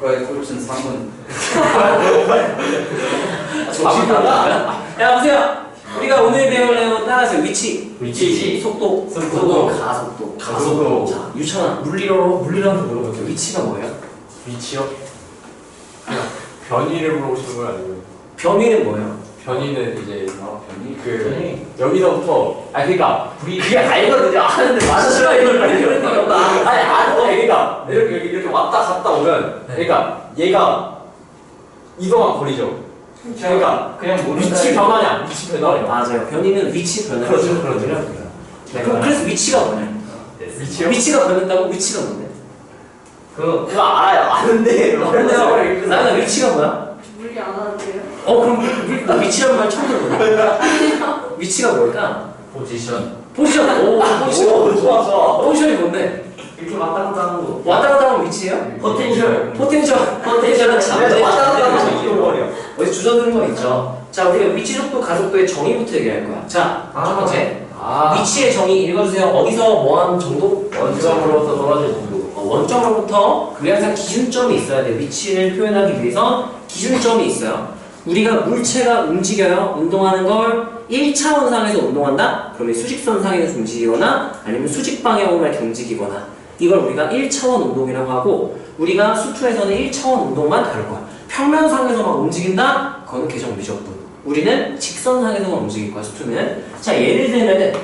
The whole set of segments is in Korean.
이과의 꼴찌는 3은. 정신나가? 야 보세요. 우리가 오늘 배울 내용은 따라서 위치, 속도, 가속도. 자, 유찬아, 물리라고 물어볼게요. 위치가 뭐예요? 위치요? 그냥 변이를 물어보시는 거예요, 아니면? 변위는 뭐예요? 변이는 이제 변이? 그 여기서부터 그러니까 그게 알거든요. 아는데 맞으시라 이걸 그러니까 그러니까 이렇게 왔다 갔다 오면 그러니까 얘가 이동한 거리죠. 그러니까 그냥 모르는 위치 변화냐, 위치 변화냐. 맞아요. 변이는 위치 변화. 그렇죠. 네, 그럼 그래서 위치가 뭐냐? 위치요? 위치가 변한다고? 위치가 뭔데? 그거 알아요. 아는데 그런데요. 나는 위치가 뭐야? 물리 안 하는데요? 그럼 나 위치라는 말 처음 들어보네. 위치가 뭘까? 포지션. 포지션. 오, 포지션. 좋아. 포지션이 뭔데? 이렇게 왔다 갔다 하는 거. 왔다 갔다 하면 위치예요? 포텐셜. 포텐셜은 잠재. 왔다 갔다 하면 이동거리야. 어디 주저드는 거 있죠? 자, 우리가 위치, 속도, 가속도의 정의부터 얘기할 거야. 자, 첫 번째. 위치의 정의 읽어주세요. 어디서 뭐하는 정도? 원점으로부터 떨어질 정도. 원점으로부터 그게 항상 기준점이 있어야 돼. 위치를 표현하기 위해서 기준점이 있어요. 우리가 물체가 움직여요. 운동하는 걸 1차원상에서 운동한다? 그러면 수직선상에서 움직이거나 아니면 수직 방향으로 이렇게 움직이거나 이걸 우리가 1차원 운동이라고 하고 우리가 수투에서는 1차원 운동만 다룰 거야. 평면상에서만 움직인다? 그거는 계정 미적분. 우리는 직선상에서만 움직일 거야, 수투는. 자, 예를 들면은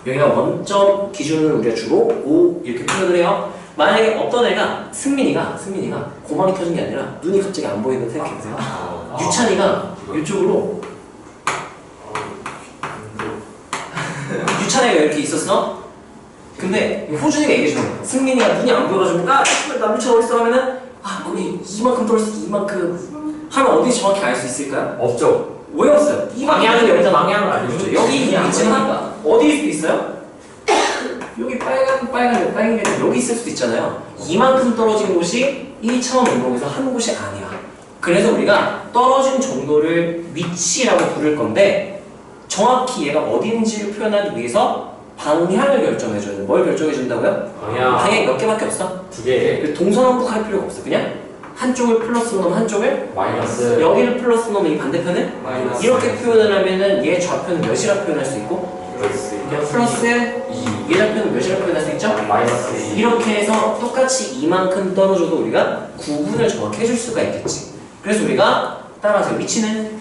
여기가 원점 기준을 우리가 주로 5 이렇게 표현을 해요. 만약에 어떤 애가 승민이가 고막이 터진 게 아니라 눈이 갑자기 안 보이는 생각해보세요. 유찬이가 이쪽으로 유찬이가 이렇게 있었어. 근데 호준이가 얘기해주는 거야. 승민이가 눈이 안 보여가지고 나 유찬 어딨어 하면은 거기 이만큼 떨어졌어 이만큼 하면 어디서 정확히 알 수 있을까요? 없죠. 왜 없어요? 방향은 여기서 여기잖아. 방향을 알려주죠. 여기 있지만 어디일 수도 있어요? 여기 빨간 게 여기 있을 수도 있잖아요. 이만큼 떨어진 곳이 1차원 운동에서 한 곳이 아니야. 그래서 우리가 떨어진 정도를 위치라고 부를 건데 정확히 얘가 어디 있는지를 표현하기 위해서 방향을 결정해줘야 돼. 뭘 결정해준다고요? 방향이 몇 개밖에 없어? 2개. 동서남북 할 필요가 없어. 그냥 한쪽을 플러스 놓으면 한쪽을 마이너스. 여기를 플러스 놓으면 이 반대편을 마이너스. 이렇게 표현을 하면은 얘 좌표는 몇이라 표현할 수 있고 플러스 2 얘 좌표는 몇이라 표현할 수 있죠? 마이너스 2. 이렇게 해서 똑같이 이만큼 떨어져도 우리가 구분을 정확히 해줄 수가 있겠지. 그래서 우리가 따라서 위치는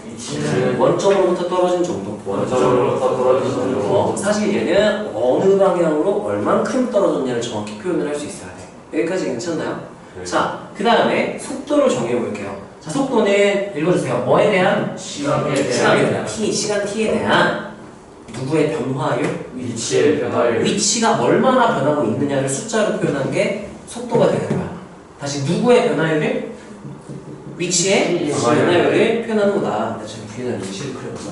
원점으로부터 떨어진 정도. 원점으로부터 떨어진 정도. 사실 얘는 어느 방향으로 얼만큼 떨어졌냐를 정확히 표현을 할 수 있어야 돼. 여기까지 괜찮나요? 네. 자, 그 다음에 속도를 정해 볼게요. 자, 속도는 읽어주세요. 뭐에 대한? 시간에 대한 시간 t에 대한 누구의 변화율? 위치의 변화율. 위치가 얼마나 변하고 있느냐를 숫자로 표현한 게 속도가 되는 거야. 다시 누구의 변화율을? 위치의 변화율을 표현하는 거다. 지금 뒤에다 위치를 그려봤어.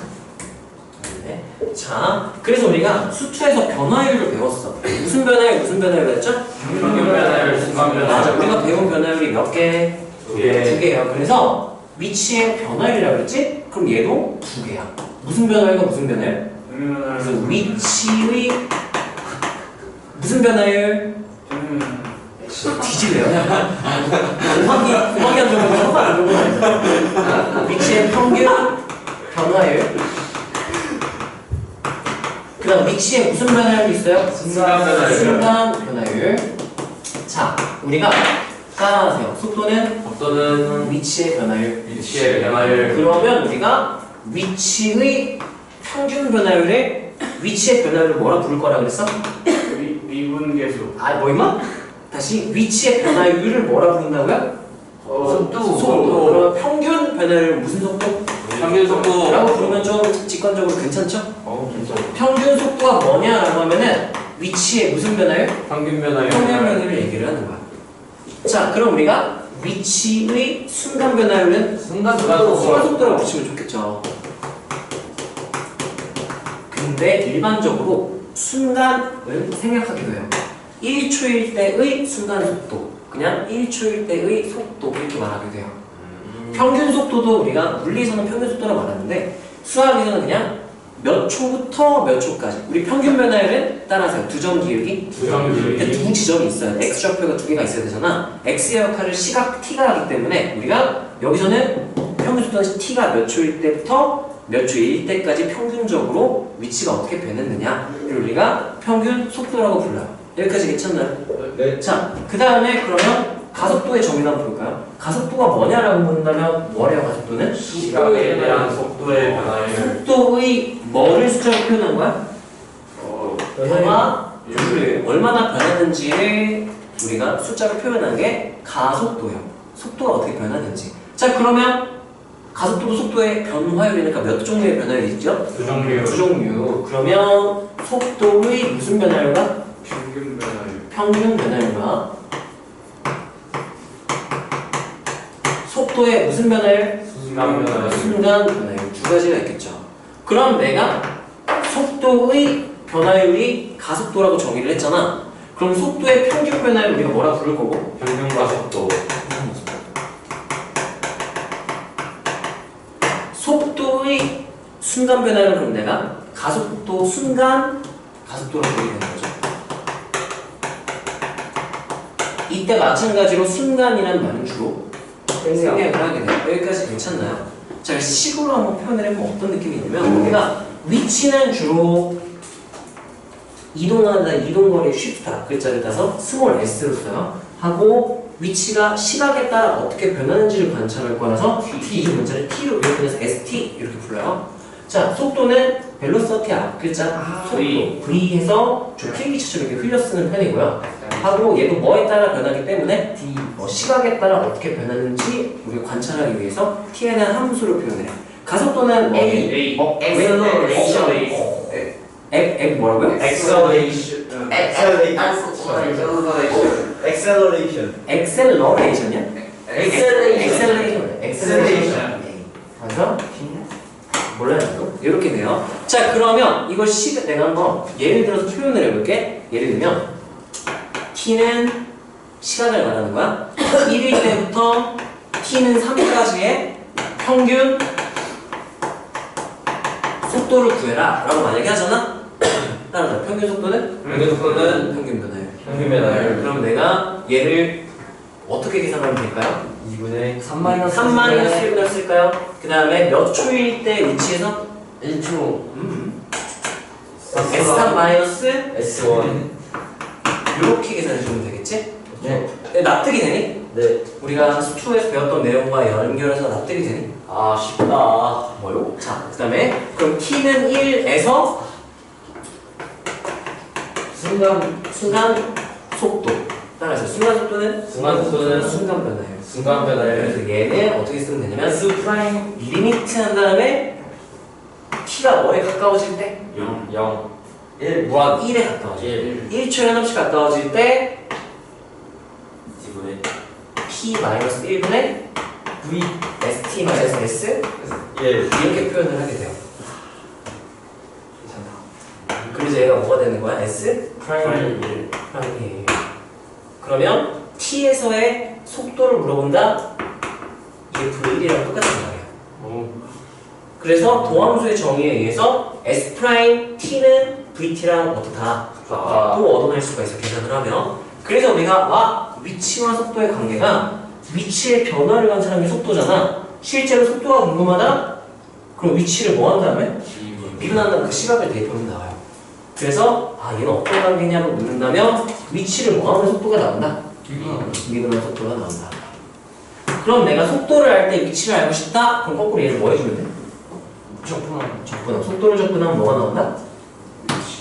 네. 자, 그래서 우리가 수투에서 변화율을 배웠어. 무슨 변화율 했죠? 평균 변화율, 순간 맞아. 변화율. 우리가 배운 변화율이 몇 개? 2개. 2개예요. 그래서 위치의 변화율이라고 그랬지? 그럼 얘도 2개야. 무슨 변화율과 무슨 변화율? 그래서 위치의 무슨 변화율? 뒤질래요? 고막이 안 좋은 거 혀가 안 좋은 거 위치의 평균 변화율. 그 다음 위치에 무슨 변화율이 있어요? 순간 변화율. 자, 우리가 따라하세요. 속도는 위치의 변화율. 위치의 변화율. 그러면 우리가 위치의 평균 변화율에 위치의 변화율을 뭐라 부를 거라 그랬어? 미분계수. 뭐 임마? 다시 위치의 변화율을 뭐라 부른다고요? 속도. 그러면 평균 변화율 무슨 속도? 평균 속도. 라고 부르면 좀 직관적으로 괜찮죠? 괜찮아. 평균 속도가 뭐냐라고 하면은 위치의 무슨 변화율? 평균 변화율. 평균 변화율을 얘기를 하는 거야. 자, 그럼 우리가 위치의 순간 변화율은 순간 순간 속도. 속도라고 붙이면 좋겠죠. 근데 일반적으로 순간을 생략하기도 해요. 1초일 때의 순간 속도, 그냥 1초일 때의 속도 이렇게 말하게 돼요. 평균 속도도 우리가 물리에서는 평균 속도라고 말하는데 수학에서는 그냥 몇 초부터 몇 초까지. 우리 평균 변화율은 따라서요. 두 점 기울기. 근데 두 지점이 있어요. x 좌표가 두 개가 있어야 되잖아. x의 역할을 시각 t가 하기 때문에 우리가 여기서는 평균 속도는 t가 몇 초일 때부터 몇 초일 때까지 평균적으로 위치가 어떻게 변했느냐를 우리가 평균 속도라고 불러요. 여기까지 괜찮나요? 네. 자, 그 다음에 그러면 가속도의 정의를 한번 볼까요? 가속도가 뭐냐라고 묻는다면 뭐래요, 가속도는? 시각에 대한 속도의 변화율. 속도의 뭐를 숫자로 표현한 거야? 변화율을 얼마나 변하는지를 우리가 숫자로 표현한 게 가속도예요. 속도가 어떻게 변하는지. 자, 그러면 가속도도 속도의 변화율이니까 몇 종류의 변화율이 있죠? 두 종류. 두 종류. 그러면 속도의 무슨 변화율과 평균 변화율. 평균 변화율과 속도의 무슨 변화율? 순간 변화율. 순간 변화율 두 가지가 있겠죠. 그럼 내가 속도의 변화율이 가속도라고 정의를 했잖아. 그럼 속도의 평균 변화율 우리가 뭐라 부를 거고? 평균 가속도. 속도의 순간 변화율은 그럼 내가 가속도 순간 가속도라고 부르게 되는 거죠. 이때 마찬가지로 순간이라는 말은 주로 생략을 하게 돼요. 여기까지 괜찮나요? 자, 그래서 식으로 한번 표현을 해보면 어떤 느낌이 있냐면 우리가 위치는 주로 이동하다 이동거리 쉬프트 글자를 따서 스몰 s로 써요. 하고 위치가 시각에 따라 어떻게 변하는지를 관찰할 거라서 t 이 문자를 t로 이렇게 st 이렇게 불러요. 자, 속도는 벨로시티 앞 글자 속도 v해서 좀 필기체처럼 이렇게 흘려 쓰는 편이고요. 하고 얘도 뭐에 따라 변하기 때문에 시각에 따라 어떻게 변하는지 우리가 관찰하기 위해서 t에 대한 함수를 표현해요. 가속도는 a, 액 뭐라고요? Acceleration. 엑셀러레이션이야? 엑셀레이션. 맞아? 몰라요? 이렇게 돼요. 자, 그러면 이걸 내가 한번 예를 들어서 표현을 해볼게. 예를 들면 t는 시간을 말하는 거야. 1일 때부터 t는 3까지의 평균 속도를 구해라 라고 만약에 하잖아. 따라서 평균 속도는? 평균 속도는 평균 변화율. 평균 변화율. 그럼 내가 얘를 어떻게 계산하면 될까요? 2분의 3-1을 쓸까요? 그 다음에 몇 초일 때 위치에서? 1초. S3 S1. 이렇게 계산해주면 되겠지? 네. 납득이 되니? 네. 우리가 수초에서 배웠던 내용과 연결해서 납득이 되니? 아, 쉽다. 뭐요? 자, 그 다음에 그럼 t는 1에서 순간 속도 따라서 순간 속도는? 순간 속도는 순간 변화예요. 순간 변화율. 그래서 얘는 어떻게 쓰면 되냐면 S 프라임 리미트 한 다음에 t가 뭐에 가까워질 때? 0 1 무한 1에 가까워질 1 1초에 한없이 가까워질 때 2분의 t-1분의 V st-s 1 이렇게 표현을 하게 돼요. 그래서 얘가 뭐가 되는 거야? s 프라임 1 프라임이에요. 그러면 t에서의 속도를 물어본다? 이게 v1이랑 똑같은 말이에요. 그래서 도함수의 정의에 의해서 s 프라임 t는 vt랑 어떻다? 또 얻어낼 수가 있어, 계산을 하면. 그래서 우리가 위치와 속도의 관계가 위치의 변화를 관찰하는 게 속도잖아. 실제로 속도가 궁금하다? 그럼 위치를 뭐 한 다음에? 미분한 다음에 그 시각을 대입하면 나와요. 그래서 얘는 어떤 관계냐고 묻는다면 위치를 뭐 하면 속도가 나온다? 미분한 속도가 나온다. 그럼 내가 속도를 알 때 위치를 알고 싶다? 그럼 거꾸로 얘를 뭐 해주면 돼? 접근함. 속도를 접근하면 뭐가 나온다?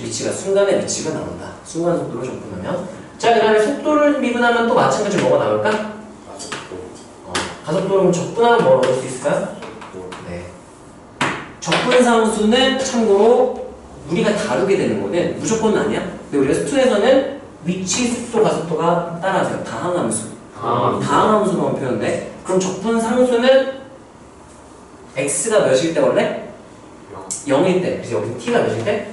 위치가 순간의 위치가 나온다. 순간 속도를 접근하면. 자, 그 다음에 속도를 미분하면 또 마찬가지로 뭐가 나올까? 가속도를 접근하면 뭘 얻을 수 있을까요? 네. 접근상수는 참고로 우리가 다루게 되는 거는 무조건은 아니야. 근데 우리가 수투에서는 위치, 속도, 가속도가 따라서요. 다항함수. 다항함수만 표현돼. 그럼 접근상수는 x가 몇일 때 원래? 0일 때. 그래서 여기 t가 몇일 때?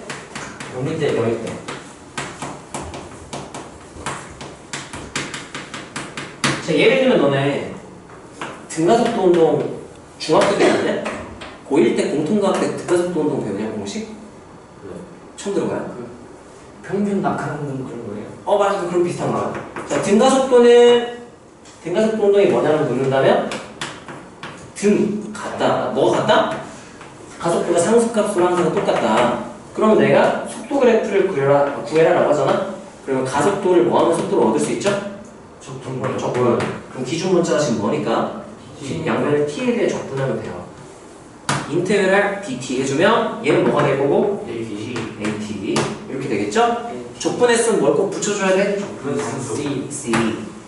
0일 때, 0일 때. 자, 예를 들면 너네 등가속도 운동 중학교 때 했냐? 고1 때 공통과학 때 등가속도 운동 배우냐 공식? 처음 들어봐요? 평균 낙하는 그런 거예요. 맞아. 그런 비슷한 거야. 자, 등가속도 운동이 뭐냐를 묻는다면 등 같다. 뭐가 같다? 가속도가 상수값으로 항상 똑같다. 그럼 내가 속도 그래프를 구해라라고 하잖아? 그러면 가속도를 뭐하면 속도를 얻을 수 있죠? 적분. 그럼 기준 문자가 지금 뭐니까? 양면을 t에 대해 적분하면 돼요. 인테그랄 dt 해주면 얘는 뭐가 될 거고? at 이렇게 되겠죠? 적분했으면 뭘 꼭 붙여줘야 돼? 적분 상수.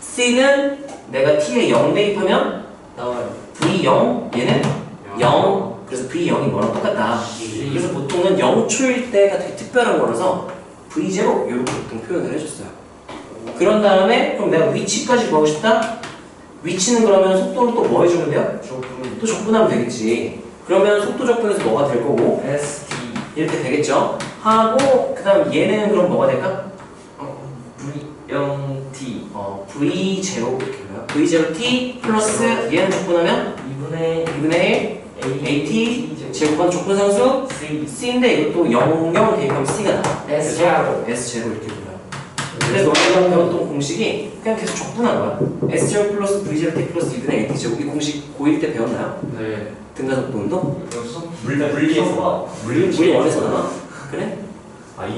c는 내가 t에 0 대입하면 나와요. v0 얘는 0. 그래서 v0이 뭐랑 똑같다. 그래서 보통은 0초일 때가 되게 특별한 거라서 v0 이렇게 보통 표현을 해줬어요. 그런 다음에 그럼 내가 위치까지 구하고 싶다? 위치는 그러면 속도를 또 뭐 해주면 돼요? 또 적분하면 되겠지. 그러면 속도 적분에서 뭐가 될 거고? ST. 이렇게 되겠죠? 하고 그 다음 얘는 그럼 뭐가 될까? V0T. V0 이렇게 돼요. V0T 플러스 얘는 적분하면 2분의 1 AT 제곱한 적분상수 C인데 이것도 0 대입하면 C가 나와. S제곱. S제곱 이렇게 불러요. 그래서 너희가 배웠던 공식이 그냥 계속 적분한 거야. S제곱 플러스 V0T 플러스 2분의 AT 제곱. 이 공식 고1 때 배웠나요? 네. 등가속도 운동? 물리에서. 물리 원에서 나와? 그래?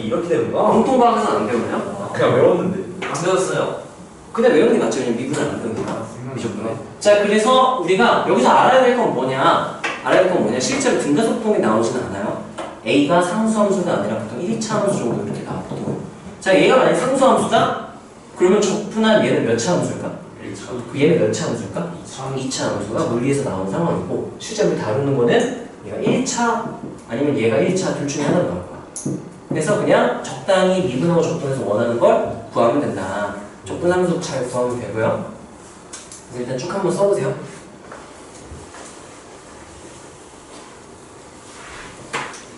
이렇게 되는 거야? 공통과학에서는 안 배우나요? 그냥 외웠는데. 안 배웠어요. 근데 외우는 게 맞죠? 왜냐면 미분을 안 배우니까. 미적분에. 자, 그래서 우리가 여기서 알아야 될 건 뭐냐? 실제로 등가속동이 나오지는 않아요. A가 상수함수가 아니라 보통 1차 함수 정도 이렇게 나와, 보통. 자, 얘가 만약에 상수함수다? 그러면 적분한 얘는 몇 차 함수일까? 1차. 얘는 몇 차 함수일까? 2차 함수가 물리에서 나온 상황이고, 실제 우리 다루는 거는 얘가 1차 아니면 얘가 1차 둘 중에 하나로 나올 거야. 그래서 그냥 적당히 미분하고 적분해서 원하는 걸 구하면 된다. 적분함수 잘 구하면 되고요. 그래서 일단 쭉 한번 써보세요.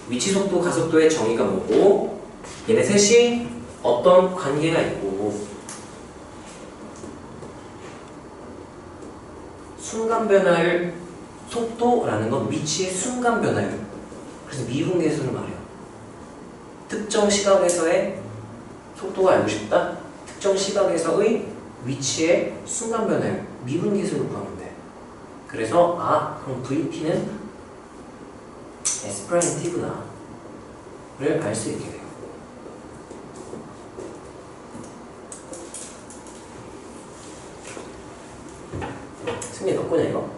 위치 속도, 가속도의 정의가 뭐고, 얘네 셋이 어떤 관계가 있고, 순간 변화율, 속도라는 건 위치의 순간 변화율. 그래서 미분계수를 말해요. 특정 시각에서의 속도가 알고 싶다? 특정 시각에서의 위치의 순간 변화율, 미분계수를 구하면 돼. 그래서 그럼 VT는 S 프라임 T구나 를 알 수 있게 돼요. 승리 너 거냐 이거?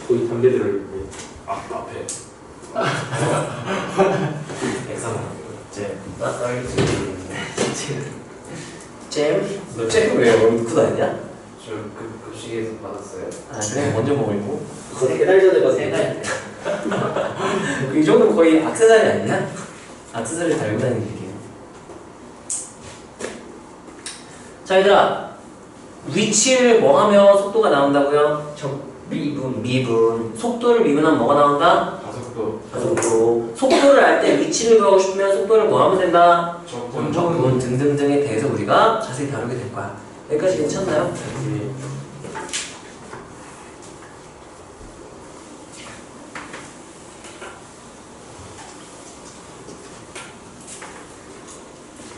거기 담배 들어있는데. 앞에. 잼 왜 넣고 다녔냐? 저 급식에서 받았어요. 그래 먼저 먹을고. 세 달 전에 봤어요. 3달. 이 정도면 거의 악세사리 아니냐? 악세사리 달고 다니는 얘기예요. 자 얘들아, 위치를 뭐 하면 속도가 나온다고요? 미분. 속도를 미분하면 뭐가 나온다? 가속도. 속도를 알 때 위치를 구하고 싶으면 속도를 뭐 하면 된다? 적분 등등등에 대해서 우리가 자세히 다루게 될 거야. 여기까지 괜찮나요? 네.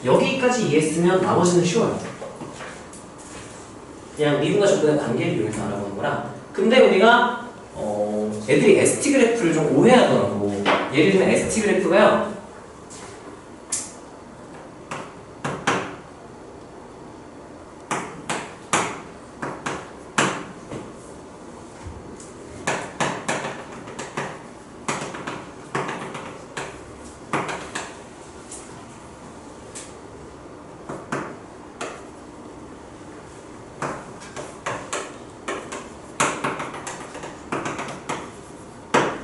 여기까지 이해했으면 나머지는 쉬워요. 그냥 미분과 적분의 관계를 이용해서 알아보는 거라. 근데 우리가 애들이 ST 그래프를 좀 오해하더라고. 예를 들면 ST 그래프가요.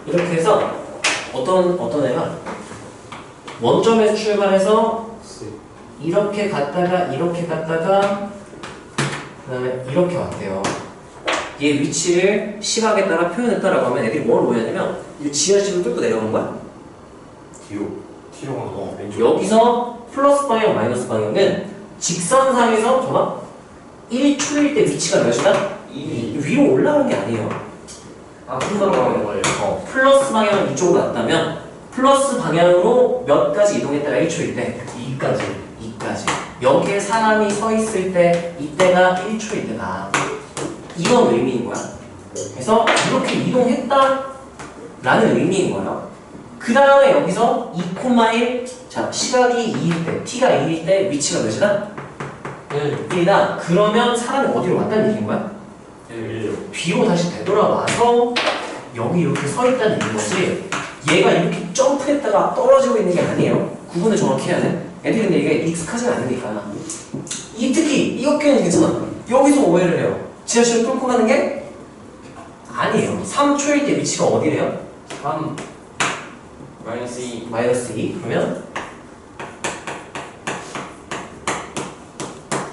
이렇게 해서 어떤 애가 원점에서 출발해서 이렇게 갔다가 그 다음에 이렇게 왔대요. 얘 위치를 시각에 따라 표현했다라고 하면 애들이 뭘 오해하냐면 이 지하실을 뚫고 내려오는 거야. T로 가는 거. 여기서 플러스 방향, 마이너스 방향은 직선상에서 1초일 때 위치가 몇이다? 위로 올라가는 게 아니에요. 아, 풍선하는 거예요. 플러스 방향은 이쪽으로 갔다면 플러스 방향으로 몇 가지 이동했다가 1초일 때 2까지. 2까지. 여기에 사람이 서 있을 때 이때가 1초일 때다. 이런 의미인 거야. 그래서 이렇게 이동했다 라는 의미인 거예요. 그 다음에 여기서 2,1 자, 시각이 2일 때 t가 2일 때 위치가 몇이다? 1이다. 그러면 사람이 어디로 왔다는 얘기인 거야? 뒤로 다시 되돌아와서 여기 이렇게 서 있다는 얘기인 거지. 얘가 이렇게 점프했다가 떨어지고 있는 게 아니에요. 구분을 정확히 해야 돼. 애들이 근데 이게 익숙하지 않으니까. 특히 이것끼리는 괜찮아. 여기서 오해를 해요. 지하철 뚫고 가는 게 아니에요. 3초일 때 위치가 어디래요? 3 마이너스 2 마이너스 2. 그러면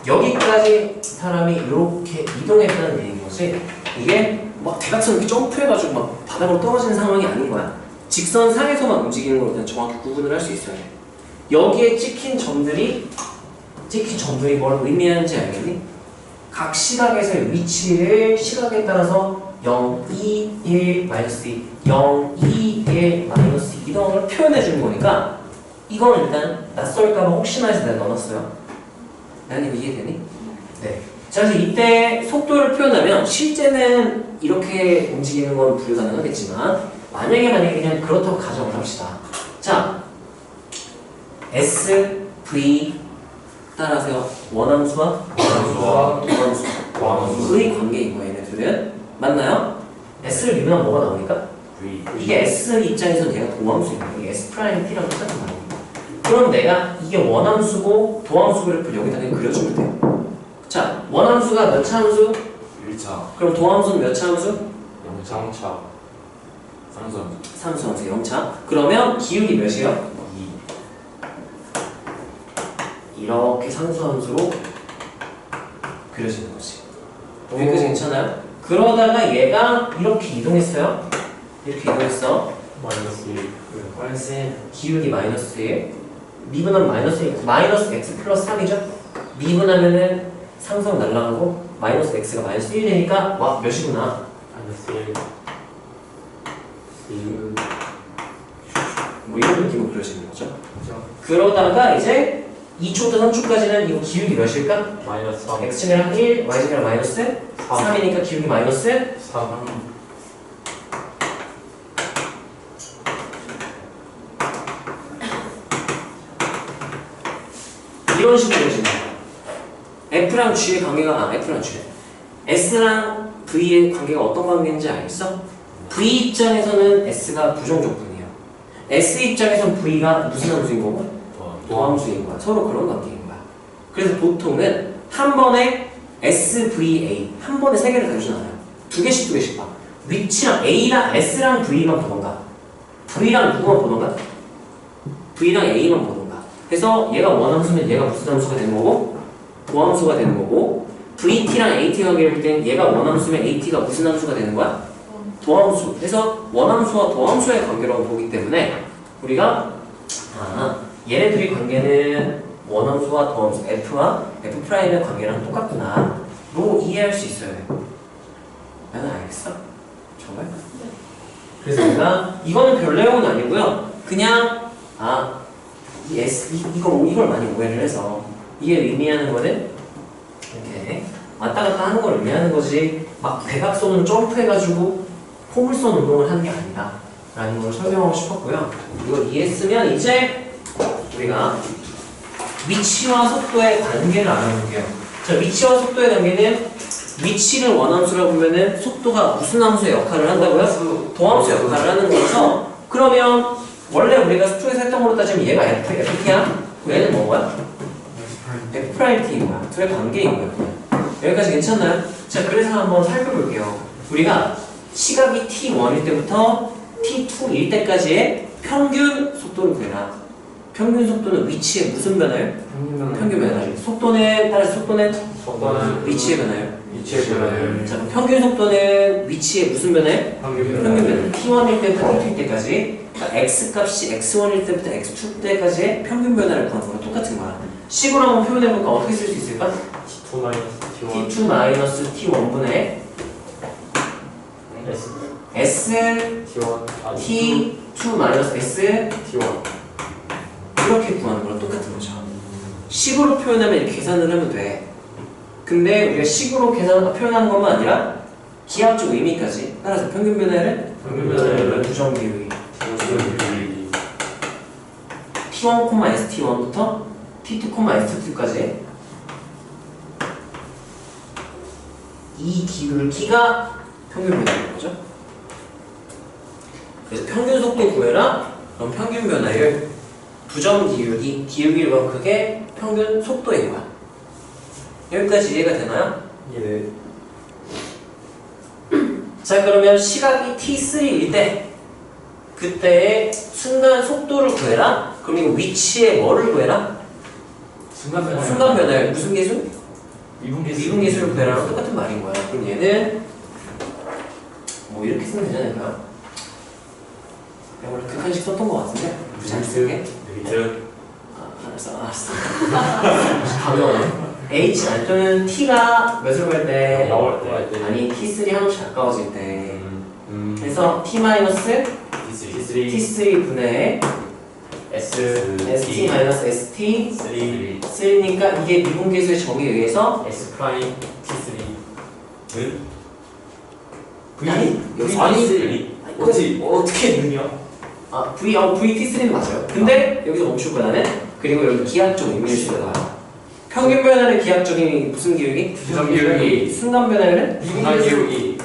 여기까지 사람이 이렇게 이동했다는 얘기인 거지. 이게 막 대각선 이렇게 점프해가지고 막 바닥으로 떨어지는 상황이 아닌 거야. 직선상에서만 움직이는 걸 일단 정확히 구분을 할 수 있어야 돼. 여기에 찍힌 점들이 뭘 의미하는지 알겠니? 각 시각에서의 위치를 시각에 따라서 0, 2, 1, 마이너스 2, 0, 2, 1, 마이너스 2 이런 걸 표현해 주는 거니까 이건 일단 낯설까봐 혹시나 해서 내가 넣어놨어요. 나는 이거 이해되니? 네. 자, 그래서 이때 속도를 표현하면 실제는 이렇게 움직이는 건 불가능하겠지만 만약에 그냥 그렇다고 가정을 합시다. 자, S, V 따라하세요. 원함수와 도함수의 관계인 거예요. 얘네들은 맞나요? S를 미분하면 뭐가 나오니까? 이게 S 입장에서는 얘가 도함수인 거예요. 이게 S 프라임 T랑 똑같은 말이에요. 그럼 내가 이게 원함수고 도함수 그래프를 여기다 그냥 그려주면 돼요. 자, 원함수가 몇 차 함수? 1차 그럼 도함수는 몇 차 함수? 0차 상수 함수 상수 함수 0차. 그러면 기울기 몇이에요? 2. 이렇게 상수 함수로 그려지는 거지. 여기까지 괜찮아요? 그러다가 얘가 이렇게 이동했어요. 이렇게 이동했어. 마이너스 1 마이너스 1. 기울기 마이너스 1. 미분하면 마이너스 1. 마이너스 x 플러스 3이죠? 미분하면은 상수가 날라가고 마이너스 x가 마이너스 1 되니까 와 몇이구나. 마이너스 1 뭐 이런 느낌으로 그려지는 거죠. 그러다가 이제 2초부터 3초까지는 이거 기울기 몇일까? 마이너스 3 x제곱이랑 1, y제곱이랑 마이너스 3이니까 기울기 마이너스 3 이런 식으로 그려지는 거예요. F랑 G의 관계가 F랑 G S랑 V의 관계가 어떤 관계인지 알겠어? V 입장에서는 S가 부정적분이에요. S 입장에서는 V가 무슨 함수인 거고? 도함수인 거야. 서로 그런 관계인 거야. 그래서 보통은 한 번에 SVA 한 번에 세 개를 다루진 않아요. 두 개씩 봐. 위치랑 A랑 S랑 V만 보던가 V랑 누구만 보던가 V랑 A만 보던가. 그래서 얘가 원함수면 얘가 무슨 함수가 되는 거고 도함수가 되는 거고 VT랑 AT 관계를 볼 때는 얘가 원함수면 AT가 무슨 함수가 되는 거야? 도함수. 그래서 원함수와 도함수의 관계라고 보기 때문에 우리가 얘네들의 관계는 원함수와 도함수 F와 F'의 관계랑 똑같구나 로 이해할 수 있어야 돼. 나는 알겠어? 정말? 그래서 내가 이거는 별 내용은 아니고요. 그냥 이 S 이걸 많이 오해를 해서 이게 의미하는 거는 이렇게 왔다 갔다 하는 걸 의미하는 거지 막 대각선으로 점프해가지고 포물선 운동을 하는 게 아니다 라는 걸 설명하고 싶었고요. 이걸 이해했으면 이제 우리가 위치와 속도의 관계를 알아볼게요. 자, 위치와 속도의 관계는 위치를 원함수라고 보면은 속도가 무슨 함수의 역할을 한다고요? 도함수의 역할을 하는 거라서 그러면 원래 우리가 수축에서 했던 걸로 따지면 얘가 FT야? 얘는 뭐야? F'T인 거야. 둘의 관계인 거야. 여기까지 괜찮나요? 자, 그래서 한번 살펴볼게요. 우리가 시각이 T1일 때부터 T2일 때까지의 평균 속도를 구해라. 평균 속도는 위치에 무슨 변화요? 평균 변화요. 속도는 따라서 속도는 위치의 변화요. 자, 그럼 평균 속도는 위치에 무슨 변화요? 평균 변화. T1일 때부터 T2일 때까지 그러니까 X 값이 X1일 때부터 X2 때까지의 평균 변화를 구하는 거랑 똑같은 거야. 식으로 한번 표현해볼까? 어떻게 쓸 수 있을까? T2 마이너스 T2 마이너스 T1분의 S T1 T2 마이너스 S T1 이렇게 구하는 거랑 똑같은 거죠. 식으로 표현하면 이렇게 계산을 하면 돼. 근데 우리가 식으로 표현하는 것만 아니라 기하학적 의미까지 따라서 평균 변화를 부정 기울기 T1, ST1부터 T2, ST2까지 이 기울기가 평균 변화인 거죠. 그래서 평균 속도 구해라. 그럼 평균 변화율 부정 기울기를 더 크게 평균 속도인 거야. 여기까지 이해가 되나요? 예. 자, 그러면 시각이 T3일 때 그때의 순간 속도를 구해라. 그럼 이거 위치에 뭐를 구해라? 순간 변화율 무슨 계수? 미분 계수를 구해라랑 똑같은 말인 거야. 그럼 얘는 뭐 이렇게 쓰면 되지 않을까요? 내가 원래 극한식 썼던 것 같은데 잘 쓰게? 알았어 가면 H 또는 T가 몇으로 갈 때? 나올 때. 아니 T3 한없이 가까워질 때 그래서 T 마이너스 T3 분의 ST 마이너스 ST 3니까 이게 미분계수의 정의에 의해서 S 프라임 T3 아니 여기 아니 그렇지 어떻게 능이야? VT3는 맞아요. 근데 여기서 멈출 거야 나는. 그리고 여기 기하학적 의미를 쓰다가 평균 변화의 기하학적인 무슨 기울기? 부정 기울기. 순간 변화는 순간 기울기.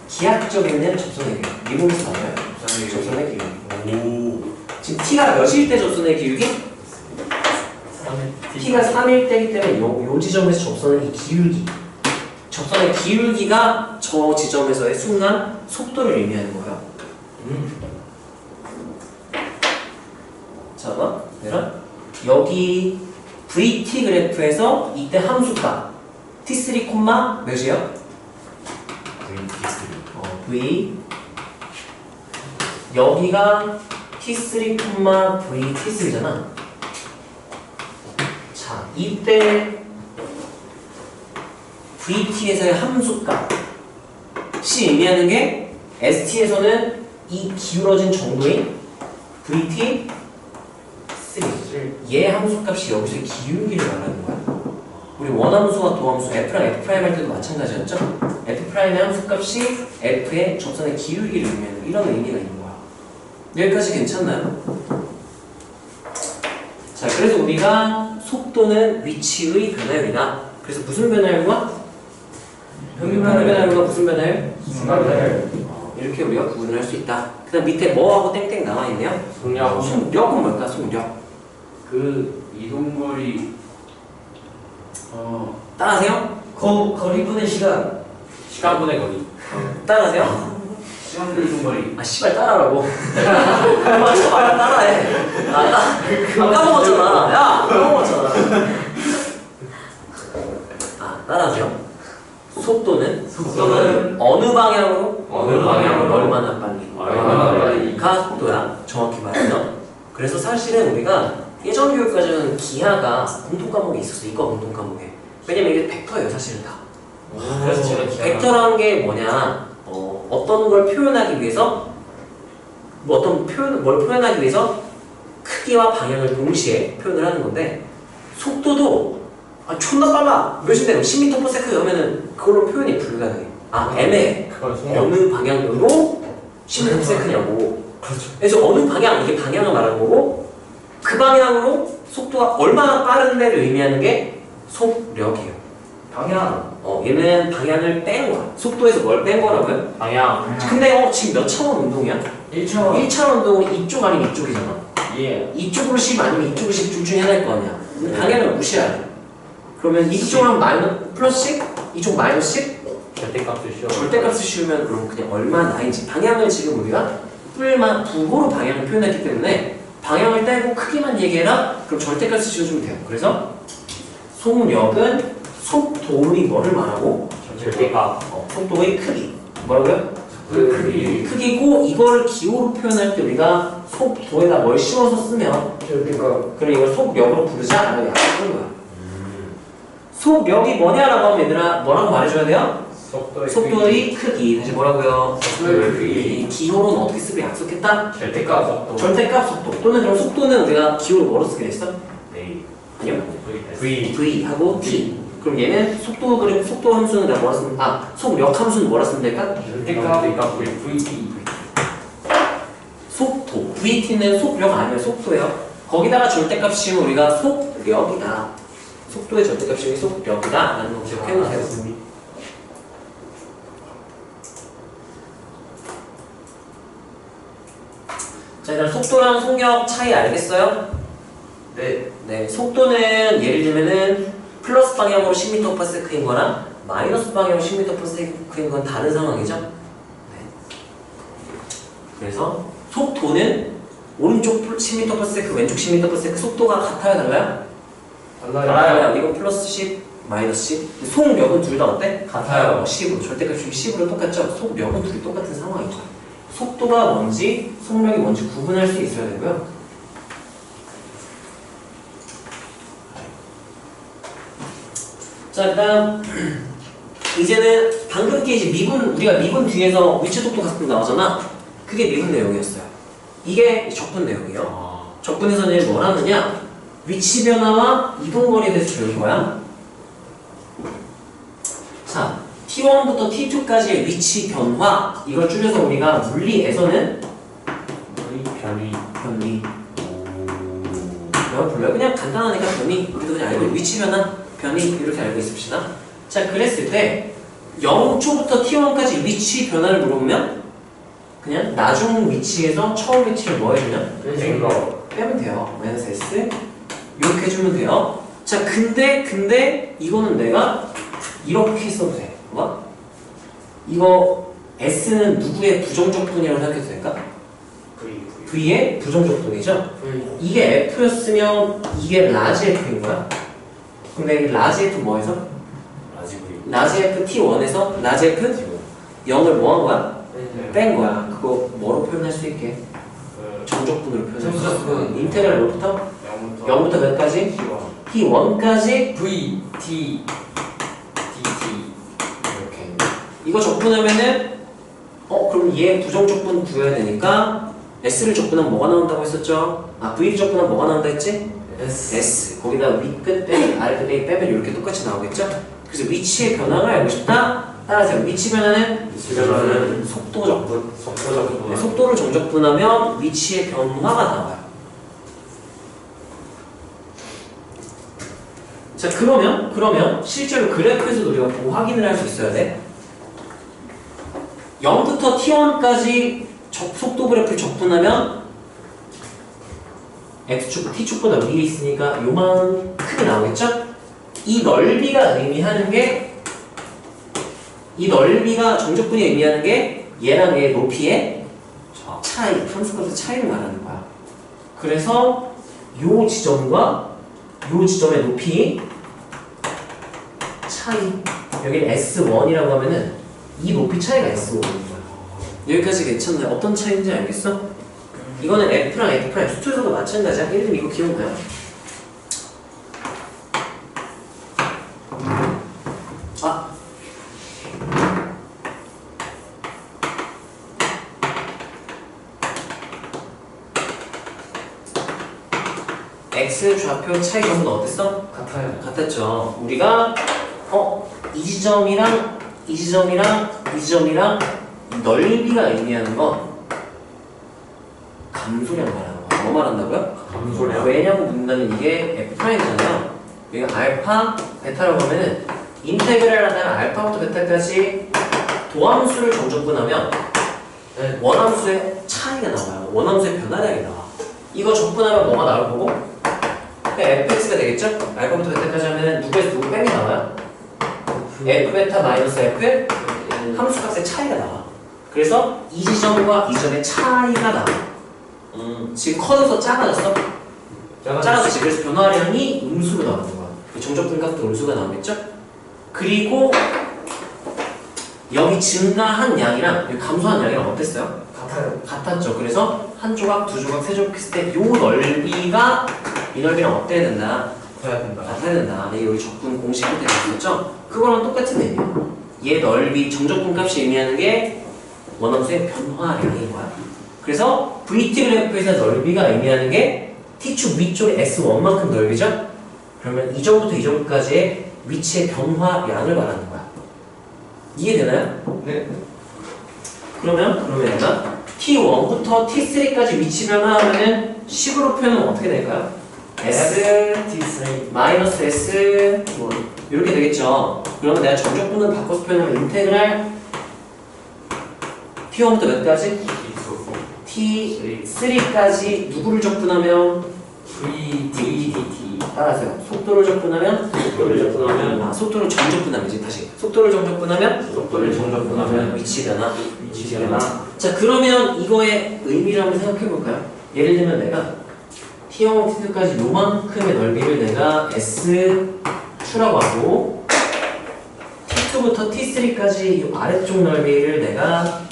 기하학적 의미는 접선의 기울기. 미분계수 맞아요. 접선의 기울기. 오. 지금 T가 몇일 때 접선의 기울기? T가 3일 때이기 때문에 요 지점에서 접선의 이 기울기 접선의 기울기가 저 지점에서의 순간 속도를 의미하는 거예요. 자, 얘들아 여기 VT 그래프에서 이때 함수가 T3, 몇이에요? V 여기가 T3, VT3잖아. 자, 이때 VT에서의 함수값이 의미하는 게 ST에서는 이 기울어진 정도인 VT3 얘 함수값이 여기서의 기울기를 말하는 거야. 우리 원함수와 도함수 F랑 F' 할 때도 마찬가지였죠? F'의 함수값이 F의 접선의 기울기를 의미하는 이런 의미가 있는 거야. 여기까지 괜찮나요? 자, 그래서 우리가 속도는 위치의 변화율이다. 그래서 무슨 변화율과? 평균 변화율과 무슨 변화율? 순간 변화율. 이렇게 우리가 구분을 할 수 있다. 그 다음 밑에 뭐하고 땡땡 나와있네요? 속력은 뭘까? 속력. 그 이동거리 따라하세요? 거리분의 시간분의 거리. 따라하세요? 시간분의 이동거리. 아 씨발 따라하라고. 맞춰봐 따라해. 까먹었잖아. 야 까먹었잖아. 따라하세요. 속도는 어느 방향으로? 얼마나 빨리가 속도야. 정확히 말하면. 그래서 사실은 우리가 예전 교육까지는 기하가 공통 과목에 있었어. 이과 공통 과목에. 왜냐면 이게 벡터예요 사실은 다. 그래서 제가 벡터라는 게 뭐냐? 어떤 걸 표현하기 위해서 뭘 표현하기 위해서 크기와 방향을 동시에 표현을 하는 건데 속도도 존나 빨라 몇인데 10m/s 하면은 그걸로 표현이 불가능해. 애매해. 어느 방향으로 10m/s냐고. 그렇죠. 그래서 어느 방향 이게 방향을 말하는 거고 그 방향으로 속도가 얼마나 빠른데를 의미하는 게 속력이에요. 방향 얘는 방향을 뺀 거야. 속도에서 뭘 뺀 거라고요? 방향. 근데 지금 몇 차원 운동이야? 1차원 1차원 운동은 이쪽 아니면 이쪽이잖아. 예 이쪽으로 10 아니면 이쪽으로 10 둘 중에 하나일 거 아니야. 근데 방향을 무시해야 돼. 그러면 이쪽은 플러스 10? 이쪽 마이너스 10? 절대값을 씌워. 절대값을 씌우면 그럼 그냥 얼마나인지 방향을 지금 우리가 부호로 방향을 표현했기 때문에 방향을 떼고 크기만 얘기해라? 그럼 절대값을 씌워주면 돼요. 그래서 속력은 속도의 뭐를 말하고? 절대값. 속도의 크기. 뭐라고요? 크기. 크기고 이걸 기호로 표현할 때 우리가 속도에다 뭘 씌워서 쓰면 그러니까 그래 이걸 속력으로 부르자? 라고 약속하는 거야. 속력이 뭐냐라고 하면 얘들아 뭐라고 말해줘야 돼요? 속도의 크기. 다시 뭐라고요? 속도의 크기. 이 기호로는 어떻게 쓰기로 약속했다? 절대값 속도. 절대값 속도. 또는 그럼 속도는 우리가 기호를 뭐로 쓰게 됐어? 네. 아니요. V. V 하고 T. 그럼 얘는 속도 그림 속도 함수는 내가 뭐라 쓰면 속력 함수는 뭐라 쓰면 될까? 절대값 VT. 속도. VT는 속력 아니면 속도예요. 거기다가 절대값이면 우리가 속력이다. 속도의 절대값이 속력이다. 라는 거 기억해놓으세요. 자, 일단 속도랑 속력 차이 알겠어요? 네. 속도는 예를 들면은 플러스 방향으로 10m/s인 거랑 마이너스 방향으로 10m/s인 건 다른 상황이죠? 네. 그래서 속도는 오른쪽 10m/s, 왼쪽 10m/s 속도가 같아요, 달라요? 달라요. 이건 플러스 10, 마이너스 10. 속력은 둘 다 어때? 같아요. 10으로. 절대값이 10으로 똑같죠? 속력은 둘이 똑같은 상황이죠. 속도가 뭔지, 속력이 뭔지 구분할 수 있어야 되고요. 자, 일단 이제는 방금 게 이제 우리가 미분 뒤에서 위치 속도 가속도 나오잖아. 그게 미분 내용이었어요. 이게 적분 내용이에요. 적분에서는 이제 뭘 하느냐? 위치 변화와 이동거리에 대해서 배울 거야. 자, T1부터 T2까지의 위치 변화, 이걸 줄여서 우리가 물리에서는 변위 라고 불러요. 그냥 간단하니까 변위, 우리도 그냥 알고 위치 변화, 변위 이렇게 알고 있읍시다. 자, 그랬을 때 0초부터 T1까지 위치 변화를 물어보면 그냥 나중 위치에서 처음 위치를 뭐 해주냐? 빼면 돼요. 마이너스 S 이렇게 해주면 돼요. 자, 근데 이거는 내가 이렇게 써도 돼. 뭐? 이거 S는 누구의 부정적분이라고 생각해도 될까? V의 부정적분이죠? 이게 F였으면 이게 라지 F인 거야. 근데 이 라지 F 뭐에서? 라지 F T1에서 라지 F 0을 뭐 한 거야? 뺀 거야. 그거 뭐로 표현할 수 있게? 정적분으로 표현할 수 있게. 인테그랄 뭐부터? 0부터 몇까지? T1까지 V, T, DT. 이렇게. 이거 적분하면은 그럼 얘 부정적분 구해야 되니까 S를 적분하면 뭐가 나온다고 했었죠? V를 적분하면 뭐가 나온다 했지? S. 거기다 윗끝 빼기 아래끝 빼기 빼면 이렇게 똑같이 나오겠죠? 그래서 위치의 변화가 알고 싶다? 따라하세요. 위치 변화는 속도 적분. 네, 속도를 정적분하면 위치의 변화가 나와요. 자, 그러면 실제로 그래프에서도 우리가 보고 확인을 할 수 있어야 돼. 0부터 T1까지 속도 그래프를 적분하면 X축, T축보다 위에 있으니까 요만 크게 나오겠죠? 이 넓이가 의미하는 게 이 넓이가 정적분이 의미하는 게 얘랑 얘 높이의 차이, 함수값의 차이를 말하는 거야. 그래서 요 지점과 요 지점의 높이 차이, 여기는 S1이라고 하면은 이 높이 차이가 S1인 거야. 여기까지 괜찮나요? 어떤 차이인지 알겠어? 이거는 F랑 F' 수투에서도 마찬가지야. 예를 들면 이거 기억나요? X 좌표 차이 정도는 어땠어? 같았죠. 우리가 이 지점이랑 이 지점이랑 이 지점이랑 넓이가 의미하는 건 감소량 말하는 거야. 뭐 말한다고요? 감소량. 왜냐고 묻는다면 이게 F'이잖아요. 여기 알파, 베타라고 하면은 인테그랄 하다는 알파부터 베타까지 도함수를 정적분하면 원함수의 차이가 나와요. 원함수의 변화량이 나와. 이거 적분하면 뭐가 나올 거고? fx가 되겠죠? 알파부터 베타까지 하면 누구에서 누구 빼기 나와요? f 베타 마이너스 f 함수값의 차이가 나와. 그래서 이 지점과 이 지점의 차이가 나와. 지금 커져서 작아졌어? 작아졌지. 그래서 변화량이 음수로 나오는 거야. 정적분 값도 음수가 나오겠죠? 그리고 여기 증가한 양이랑 여기 감소한 양이랑 어땠어요? 같았죠. 그래서 한 조각, 두 조각, 세 조각 했을 때 요 넓이가 이 넓이랑 어때야 된다? 같아야 된다. 나타내야 된다. 이게 우리 적분 공식 끝에 있었죠? 그거랑 똑같은 의미야. 얘 넓이 정적분 값이 의미하는 게 원함수의 변화량인 거야. 그래서 VT 그래프에서 넓이가 의미하는 게 T축 위쪽에 S1만큼 넓이죠? 그러면 이 점부터 이 점까지의 위치의 변화량을 말하는 거야. 이해되나요? 네. 그러면 얘가 T1부터 T3까지 위치 변화하면은 식으로 표현하면 어떻게 될까요? S T3 마이너스 S 뭐 이렇게 되겠죠. 그러면 내가 정적분을 바꿔서 표현하면 인테그랄 T1부터 몇 까지? T3까지 누구를 적분하면? VDT 따라하세요. 속도를 적분하면? 속도를 정적분하면 다시 속도를 정적분하면? 속도를 정적분하면 위치 변화. 위치 변화. 자 그러면 이거의 의미를 한번 생각해 볼까요? 예를 들면 내가 T1부터 T2까지 요만큼의 넓이를 내가 S추라고 하고 T2부터 T3까지 이 아래쪽 넓이를 내가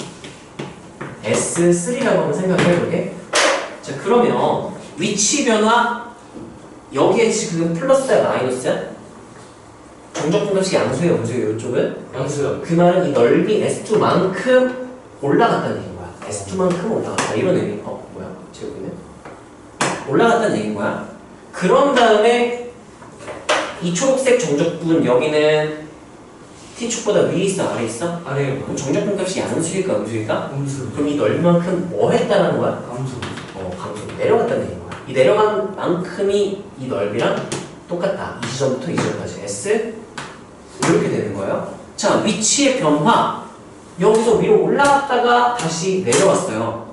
S3라고 한번 생각해 볼게. 자 그러면 위치 변화 여기에 지금 플러스야 마이너스야? 정적분 값이 양수예요 음수예요 이쪽은? 양수요. 그 말은 이 넓이 S2만큼 올라갔다는 얘기인 거야. S2만큼 올라갔다 이런 의미. 뭐야? 제 여기는? 올라갔다는 얘기인 거야. 그런 다음에 이 초록색 정적분 여기는 T축보다 위에 있어 아래 있어? 아래요. 그럼 정적분 값이 양수일까 음수일까? 음수. 그럼 이 넓이만큼 뭐 했다는 거야? 감수. 감수 내려갔다는 얘기인 거야. 이 내려간 만큼이 이 넓이랑 똑같다. 이 지점부터 이 지점까지 S 이렇게 되는 거예요. 자 위치의 변화 여기서 위로 올라갔다가 다시 내려왔어요.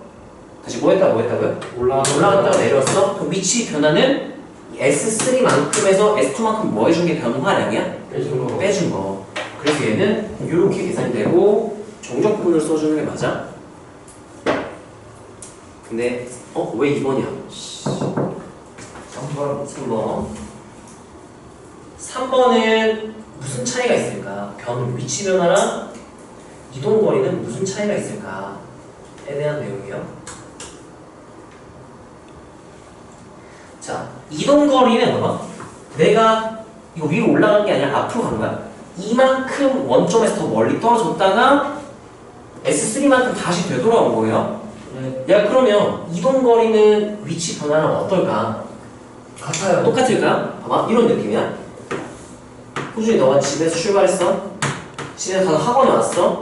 다시 뭐 했다고요? 올라갔다가 내려왔어. 그럼 위치 변화는 S3만큼에서 S2만큼 뭐 해준 게 변화량이야? 빼준 거. 그래서 얘는 이렇게 계산이 되고 정적분을 써주는 게 맞아. 근데 왜 2번이야? 3번 3번은 무슨 차이가 있을까? 위치 변화랑 이동거리는 무슨 차이가 있을까에 대한 내용이에요. 자, 이동거리는 봐봐. 내가 이거 위로 올라간 게 아니라 앞으로 간 거야. 이만큼 원점에서 더 멀리 떨어졌다가 S3만큼 다시 되돌아온 거예요. 야 그러면 이동거리는 위치 변화랑 어떨까? 같아요. 똑같을까? 봐봐 이런 느낌이야. 호준이 너가 집에서 출발했어. 집에 가서 학원에 왔어.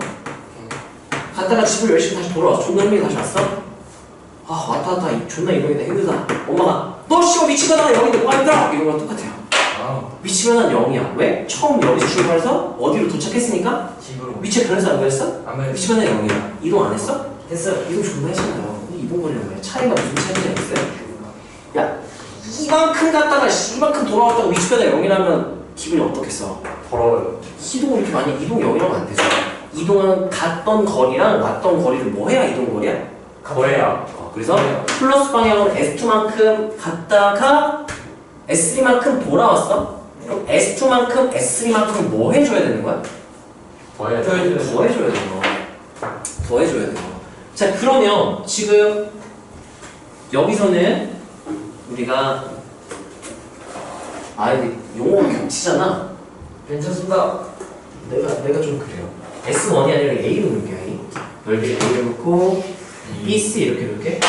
갔다가 집을 열심히 다시 돌아왔어. 존나 힘들게 다시 왔어. 왔다 존나 이동이다 힘들다. 엄마가 너 씨발 위치 변화가 0인데 뭐가 힘들어? 이런 거랑 똑같아요. 위치 변화는 0이야. 왜? 처음 여기서 출발해서 어디로 도착했으니까 집으로. 위치가 변해서 안 변했어? 안 변했어. 위치 변화는 0이야. 이동 안 했어? 했어요. 이동 존나 했잖아요. 이동거리는 뭐야? 차이가 무슨 차이가 있어요? 야 이만큼 갔다가 이만큼 돌아왔다가 위치 변화 0이라면 기분이 어떻겠어? 더러워요. 이동을 이렇게 많이 이동 0이라면 안 되죠. 이동은 갔던 거리랑 왔던 거리를 뭐 해야 이동 거리야? 거래야. 그래서 플러스 방향으로 S2만큼 갔다가 S3만큼 돌아왔어? 그럼 S2만큼 S3만큼 뭐 해줘야 되는 거야? 더 해야 더 해줘야 되는 거. 더 해줘야 되는 거. 자 그러면 지금 여기서는 우리가 이게 용어가 겹치잖아. 괜찮습니다. 내가 좀 그래요. S1이 아니라 A로 놓을게요. A. 넓이를 A로 놓고 BC 이렇게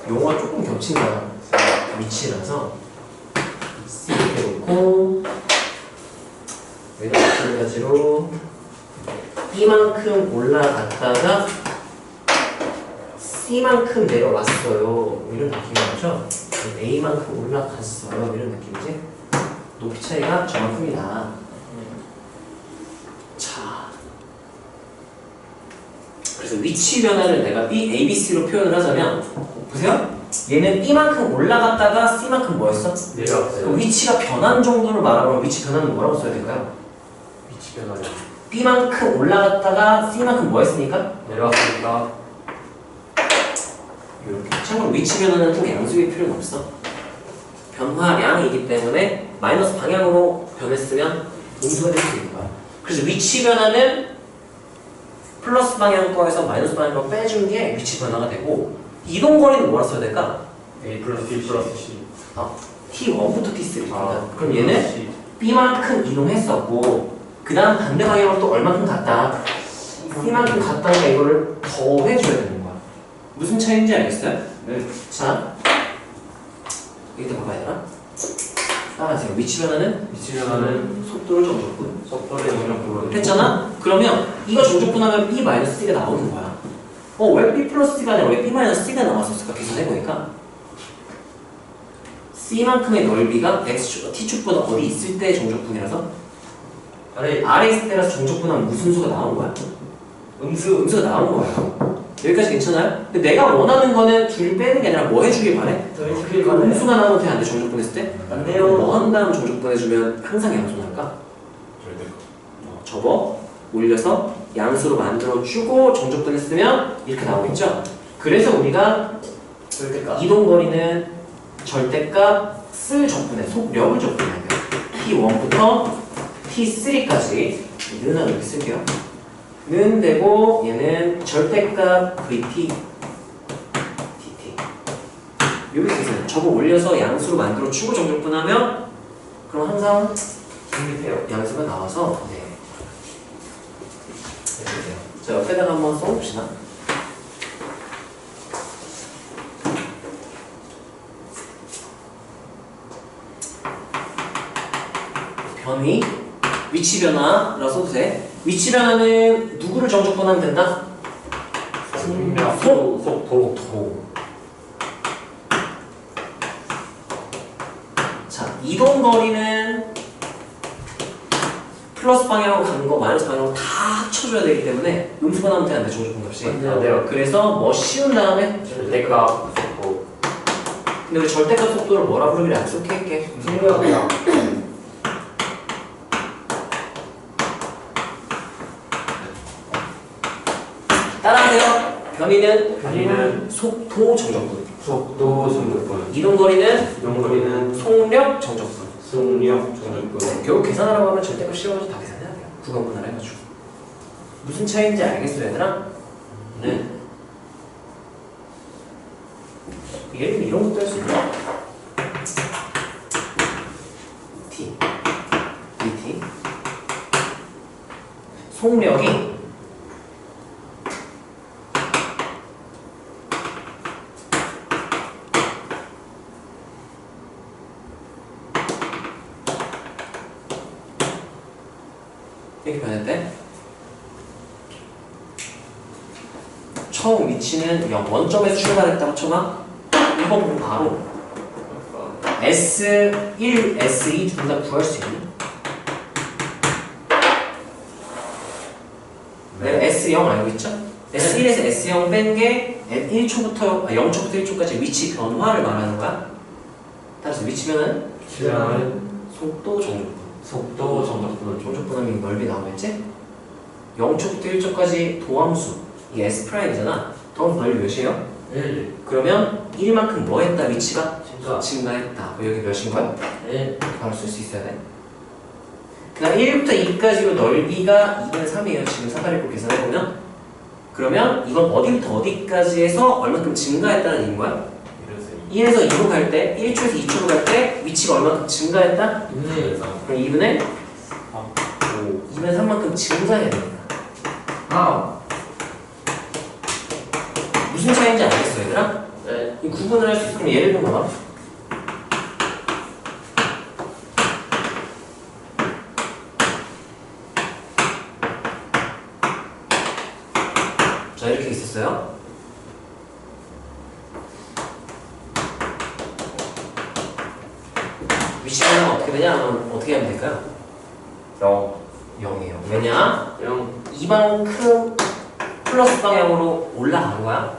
용어가 조금 겹친다. 위치라서 C 이렇게 놓고 마찬가지로 B만큼 올라갔다가 C만큼 내려왔어요. 이런 느낌이죠. A만큼 올라갔어요. 이런 느낌이지. 높이 차이가 저만큼이다. 자, 그래서 위치 변화를 내가 A, B, C로 표현을 하자면 보세요. 얘는 B만큼 올라갔다가 C만큼 뭐였어? 내려왔어요. 위치가 변한 정도를 말하면 위치 변화는 뭐라고 써야 될까요? 위치 변화요. B만큼 올라갔다가 C만큼 뭐 했으니까? 내려왔으니까. 이렇게. 참고로 위치 변화는 꼭 양수일 필요는 없어. 변화량이기 때문에 마이너스 방향으로 변했으면 음수가 될 수 있는 거야. 그래서 위치 변화는 플러스 방향 거에서 마이너스 방향 거 빼준 게 위치 변화가 되고 이동 거리는 뭐라 써야 될까? A 플러스 B 플러스 C. T1부터 T3. 아, 그럼 얘는 B만큼 이동했었고 그 다음 반대 방향으로 또 얼만큼 갔다? C만큼 갔다니까 이거를 더해줘야 되는 거야. 무슨 차이인지 알겠어요? 네. 자, 여기다 봐봐야 되나? 따라하세요. 위치 변화는 위치 변화는 속도를 정적분 속도의 정적분으로 했잖아? 그러면 이거 정적분하면 B-C가 나오는 거야. 왜 B 플러스 C가 아니라 왜 B-C가 나왔었을까? 계산해보니까 C만큼의 넓이가 T축보다 어디 있을 때 정적분이라서 아래 있을 때라서 정적분하면 무슨 수가 나온 거야? 음수가 나온 거야. 여기까지 괜찮아요? 근데 내가 원하는 거는 둘 빼는 게 아니라 뭐 해주길 바래? 음수가 나오면 돼, 안 돼? 정적분 했을 때? 안 돼요. 뭐 한 다음 정적분 해주면 항상 양수날까? 접어 올려서 양수로 만들어주고 정적분 했으면 이렇게 나오겠죠? 그래서 우리가 절대값 이동거리는 절대값을 적분해, 속력을 적분해야 돼요. T1부터 T3까지 는은 이렇게 쓸게요. 는 되고 얘는 절대값 VT TT 여기 있어요. 저거 올려서 양수로 만들어주고 정적분하면 그럼 항상 생기세요. 양수가 나와서 자, 옆에다가 한번 써봅시다. 변위, 위치 변화라고 써도 돼. 위치 변화는 누구를 정적분하면 된다? 속도 자, 이동 거리는 플러스 방향으로 가는 거, 마이너스 방향으로 다 합쳐줘야 되기 때문에 음수가 나오면 되는데 정적분 값이. 네. 그래서 뭐 씌운 다음에 절대값 속도 근데 우리 절대값 속도를 뭐라 부르기를 약속할게. 생각이야. 따라하세요. 변위는 변위는 속도 정적분. 속도 정적분 이동 거리는 이동거리는 속력 정적분. 속력 정적분 결국 계산하라고 하면 절대값 씌워서 다 계산해야 돼요. 구간분할 해가지고. 무슨 차이인지 알겠어, 얘들아? 네. 예를 들면 이런 것도 할 수 있나? T, DT. 속력이 이렇게 변했대. 처음 위치는 0, 원점에서 출발했다고 쳐봐. 이거 보면 바로 S1, S2 둘 다 구할 수 있니? 내가 S0 알고 있죠? S1에서 S0 뺀 게 1초부터 0초부터 1초까지 위치 변화를 말하는 거야. 따라서 위치면은 시간은 속도 정적분. 속도 정적분 정적분하면 넓이 나오겠지? 0초부터 1초까지 도함수 이 S'이잖아. 도함수 넓이 몇이에요? 1 그러면 1만큼 뭐 했다? 위치가? 진짜 증가했다. 여기 몇인 거야? 1 이렇게 바로 쓸 수 있어야 돼. 그 다음 1부터 2까지로 넓이가 2분의 3이에요. 지금 사다리꼴 계산해보면. 그러면 이건 어디부터 어디까지 해서 얼만큼 증가했다는 얘기인 거야? 1에서 2로 갈 때, 1초에서 2초로 갈 때 위치가 얼만큼 증가했다? 2분의 3 그럼 2분의 2분의 3만큼 증가해야 됩니다. 무슨 차이인지 알겠어, 얘들아? 네. 이 구분을 할 수 있으면 예를 들면 봐봐. 자, 이렇게 있었어요. 위치 변화가 어떻게 되냐? 하면 어떻게 하면 될까요? 0이에요. 왜냐? 0 이만큼 플러스 방향으로 올라간 거야.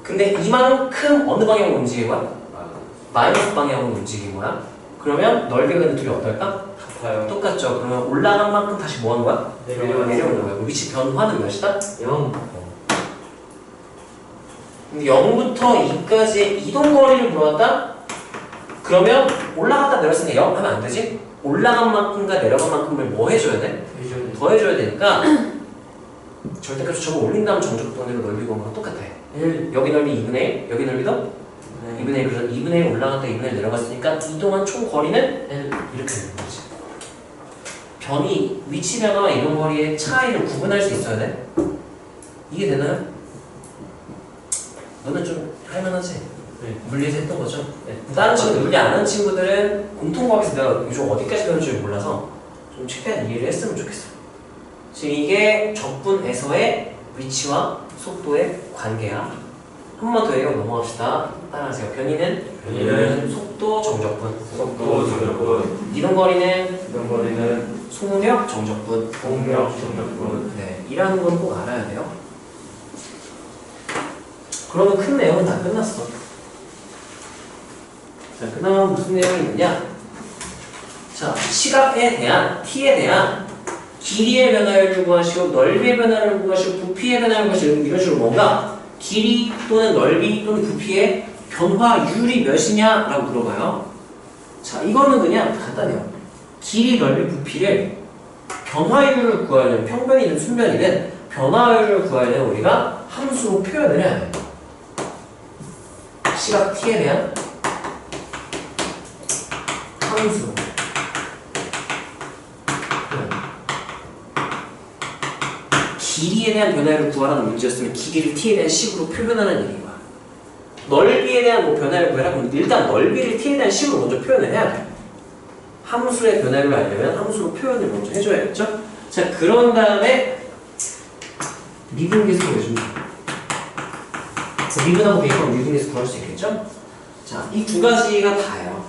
근데 이만큼 어느 방향으로 움직인 거야? 마이너스 방향으로 움직인 거야. 그러면 넓이가 근데 둘이 어떨까? 같아요. 똑같죠. 그러면 올라간 만큼 다시 뭐 하는 거야? 내려오는 거야. 위치 변화는 몇이다? 0 근데 0부터 2까지의 이동 거리를 물어봤다? 그러면 올라갔다 내렸으니까 0 하면 안 되지? 올라간 만큼과 내려간 만큼을 뭐 해줘야 돼? 더 해줘야 되니까 절대값이 저거 올린 다음 정적분으로 넓이 구한 거랑 똑같아. 1 여기 넓이 2분의 1, 여기 넓이도 네. 2분의 1, 그래서 2분의 1 올라갔다 2분의 1 내려갔으니까 이동한 총 거리는 L 이렇게 되는 거지. 변이, 위치 변화와 이동 거리의 차이를 구분할 수 있어야 돼. 이게 되나요? 너는 좀 할만하지? 네. 물리에서 했던 거죠? 네. 다른 친구들, 물리 안 하는 친구들은 공통과학에서 내가 요즘 어디까지 배우는 줄 몰라서 좀 최대한 이해를 했으면 좋겠어. 지금 이게 적분에서의 위치와 속도의 관계야. 한 번 더 얘기하고 넘어갑시다. 따라하세요. 변이는 속도 정적분. 속도 정적분. 이동거리는 이동거리는 속력 정적분. 속력 정적분. 네, 이라는 건 꼭 알아야 돼요. 그러면 큰 내용은 다 끝났어. 자, 그 다음 무슨 내용이 있느냐? 자, 시각에 대한, t에 대한 길이의 변화를 구하시고, 넓이의 변화를 구하시고, 부피의 변화를 구하시고, 이런 식으로 뭔가 길이 또는 넓이 또는 부피의 변화율이 몇이냐? 라고 물어봐요. 자, 이거는 그냥 간단해요. 길이, 넓이, 부피를 변화율을 구하려면, 평변이든 순변이든 변화율을 구하려면 우리가 함수로 표현을 해야 돼요. 시각 t에 대한 함수. 길이에 대한 변화율을 구하라는 문제였으면 길이를 t에 대한 식으로 표현하는 얘기인 거야. 넓이에 대한 뭐 변화율을 구해라 그러면 일단 넓이를 t에 대한 식으로 먼저 표현을 해야 돼. 함수의 변화율을 알려면 함수로 표현을 먼저 해줘야겠죠? 자, 그런 다음에 미분계수 구해줍니다. 미분하고 대입하면 미분계수 구할 수 있겠죠? 자, 이 두 가지가 다예요.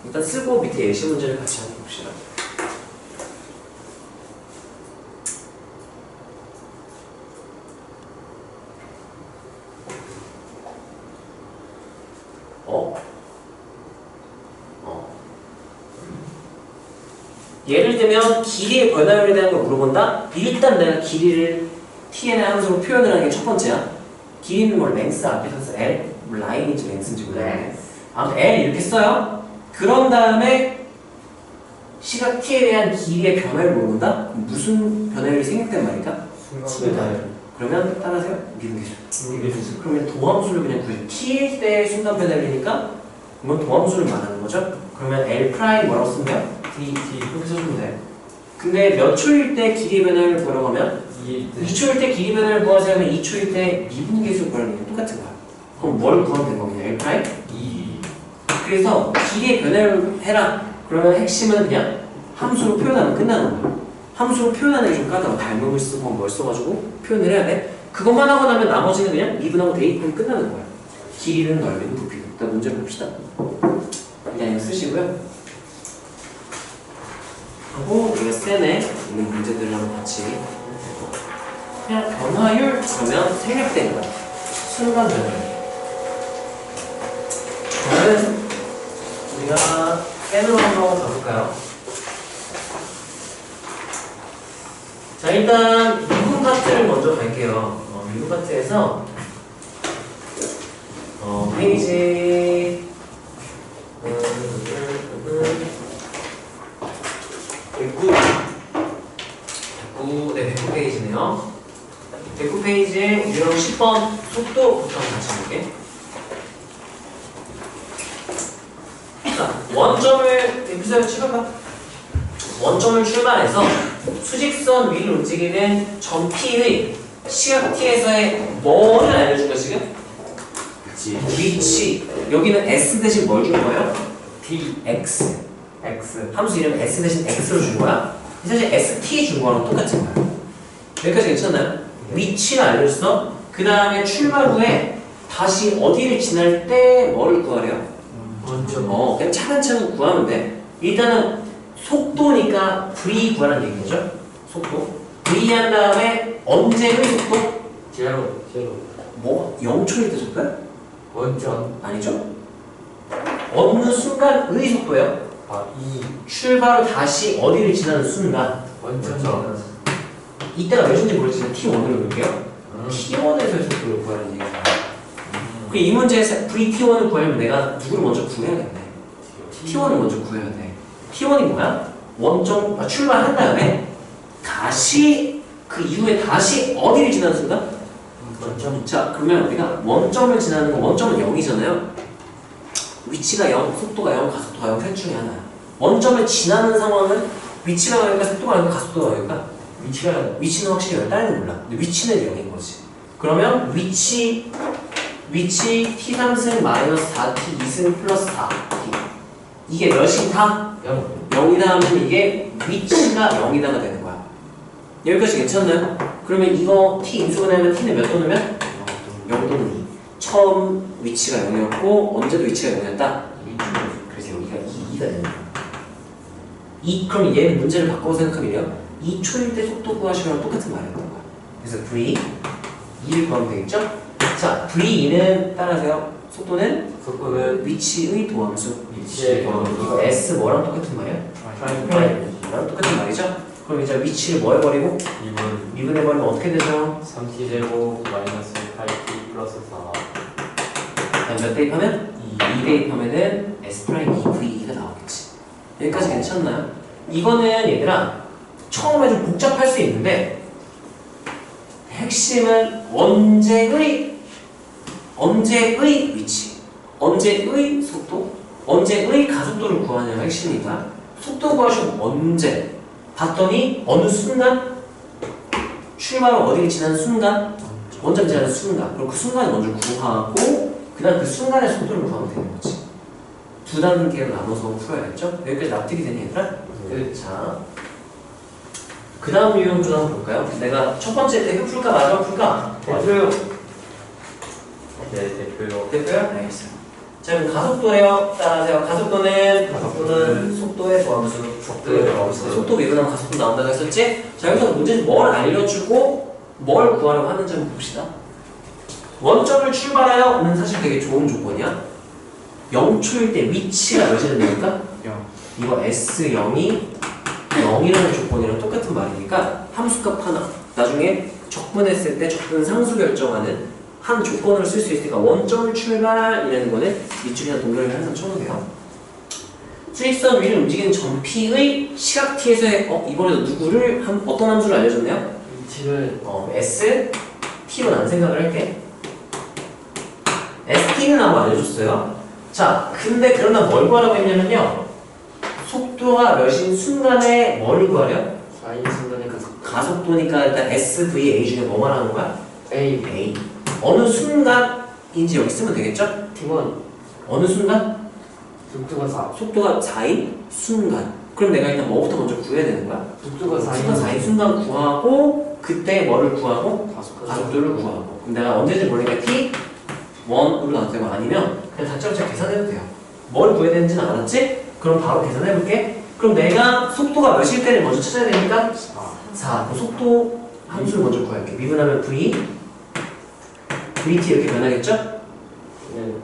일단 쓰고 밑에 예시 문제를 같이 한번 봅시다. 예를 들면 길이의 변화율에 대한 걸 물어본다? 일단 내가 길이를 t에 대한 함수로 표현을 하는 게 첫 번째야. 길이는 뭐 랭스 앞에서 써 L? 뭐 라인인지 랭스인지 몰라요. 아무튼 L 이렇게 써요. 그런 다음에 시각 t에 대한 길이의 변화율을 물어본다? 무슨 변화율이 생겼단 말일까? 순간 그러면 따라하세요. 미분계수. 미분계수. 그러면 도함수를 그냥 구해요. t에 대해 순간 변화율이니까 그러면 도함수를 말하는 거죠. 그러면 L 프라임 뭐라고 쓰면? D 이렇게 써주면 돼. 근데 몇 초일 때 길이 변화율을 구하라고 하면 2초일 때 길이 변화율을 구하자면 2초일 때 미분계수 구하는 게 똑같은 거야. 그럼 뭘 구하면 된 거냐? L 프라임? 2. 그래서 길이의 변화율을 해라. 그러면 핵심은 그냥 함수로 표현하면 끝나는 거야. 함수로 표현하는 게 좀 까다로워. 닮음을 쓰고 뭘 써가지고 표현을 해야 돼. 그것만 하고 나면 나머지는 그냥 미분하고 대입하면 끝나는 거야. 길이는 넓이는 부피는. 일단 문제를 봅시다. 그냥 이거 쓰시고요. 하고 우리가 쌤에 있는 문제들을 한번 같이 그냥 변화율 그러면 생략된 거야. 순간 변화율. 그러면 우리가 쌤으로 한번 가볼까요? 자, 일단 미분 파트를 먼저 갈게요. 미분 파트에서 페이지 109페이지네요. 109페이지에 유형 10번 속도부터 같이 볼게. 자, 원점을 에피소드 찍어봐. 원점을 출발해서 수직선 위를 움직이는 점 P의 시각 T에서의 뭐를 알려준 거야 지금? 위치. 여기는 S 대신 뭘 준 거예요? X. 함수 이름 S 대신 X로 준 거야. 사실 ST 준 거랑 똑같은 거야. 여기까지 괜찮나요? 위치를 알려줬어. 그 다음에 출발 후에 다시 어디를 지날 때 뭐를 구하래요? 그냥 차근차근 구하면 돼. 일단은 속도니까 V 구하라는 얘기죠. 속도. V 한 다음에 언제의 속도? 제로. 뭐? 0초일 때 속도야? 원점. 아니죠. 어느 순간의 속도예요? 출발 후 다시 어디를 지나는 순간. 원점. 이때가 몇인지 모르겠지만 T1으로 볼게요. T1에서의 속도를 구하는 얘기예요. 이 문제에서 VT1을 구하려면 내가 누구를 먼저 구해야겠네. T1을 먼저 구해야 돼. T1이 뭐야? 원점 출발한 다음에 다시 그 이후에 다시 어디를 지나는 순간? 원점. 자, 그러면 우리가 원점을 지나는 거, 원점은 0이잖아요. 위치가 0, 속도가 0, 가속도가 0, 셋 중에 하나야. 원점을 지나는 상황은 위치가 0이니까 속도가 0이니까 가속도가 0이니까 위치는 확실히 0, 다른 건 몰라. 근데 위치는 0인 거지. 그러면 위치 t3승 마이너스 4t 2승 플러스 4t 이게 몇이 다? 0이다 하면 이게 위치가 0이다가 되는 거야. 여기까지 괜찮나요? 그러면 이거 t 인수분해 하면 t는 몇 도 넣으면? 0 또는 2. 처음 위치가 0이었고 언제도 위치가 0이었다? 그래서 여기가 2가 되는 거야. 그럼 얘 문제를 바꿔서 생각하면요 2초일 때 속도 구하시면 똑같은 말이었던 거야. 그래서 v 2를 구하면 되겠죠? 자, v2는 따라하세요. 속도는 위치의 도함수. 이거 s 뭐랑 똑같은 말이야? 프라임이랑 똑같은 말이죠? 그럼 이제 위치를 뭐 해버리고? 미분해버리면 어떻게 되죠? 3t 제곱 마이너스 8t 플러스 4. 그다음 몇 대입하면? 2 대입하면은 s 프라임 2v가 나오겠지. 여기까지 괜찮나요? 이거는 얘들아 처음에 좀 복잡할 수 있는데 핵심은 언제의 위치, 언제의 속도, 언제의 가속도를 구하냐가 핵심이다. 속도 구하시면 언제 봤더니 어느 순간 출발을 어디를 지나는 순간 원점 지나는 순간 그리고 그 순간을 먼저 구하고 그 다음 그 순간의 속도를 구하면 되는 거지. 두 단계로 나눠서 풀어야겠죠? 여기까지 납득이 되니 얘들아? 자, 그 다음 유형 좀 한번 볼까요? 내가 첫 번째 대표 풀까 마지막 풀까? 대표요. 네, 대표요. 대표요? 알겠어요. 자, 그럼 가속도예요. 따라하세요. 가속도는 속도의 도함수. 속도 미분하면 가속도 나온다고 했었지? 자, 여기서 문제는 뭘 알려주고 뭘 구하려고 하는지 한번 봅시다. 원점을 출발하여는 사실 되게 좋은 조건이야. 0초일 때 위치가 몇이 된다니까? 0. 이거 S0이 0이라는 조건이랑 똑같은 말이니까 함수값 하나 나중에 적분했을 때 적분 상수 결정하는 한 조건으로 쓸 수 있으니까 원점 출발이라는 거는 밑줄이나 동그라미 항상 쳐놓으세요. 수직선 위를 움직이는 점 P의 시각 T에서의 이번에도 누구를 어떤 함수를 알려줬네요? 위치를 S, T로 난 생각을 할게. ST는 하고 알려줬어요. 자, 근데 그러나 뭘 구하라고 했냐면요 속도가 몇인 순간에 뭘 구하려? 4인 순간의 가속도니까 일단 SVA 중에 뭐 말하는 거야? A. 어느 순간인지 여기 쓰면 되겠죠? T1 어느 순간? 속도가 4. 속도가 4인 순간. 그럼 내가 일단 뭐부터 먼저 구해야 되는 거야? 속도가 속도가 4인 순간 구하고 그때 뭐를 구하고? 가속도를 구하고. 그럼 내가 언제든지 모르니까 T1으로 나도 되고 아니면 그냥 다짜고짜 계산해도 돼요. 뭘 구해야 되는지는 알았지? 그럼 바로 계산해볼게. 그럼 내가 속도가 몇일 때를 먼저 찾아야 되니까 4. 그 속도 함수를 먼저 구할게. 미분하면 VT 이렇게 변하겠죠? 네.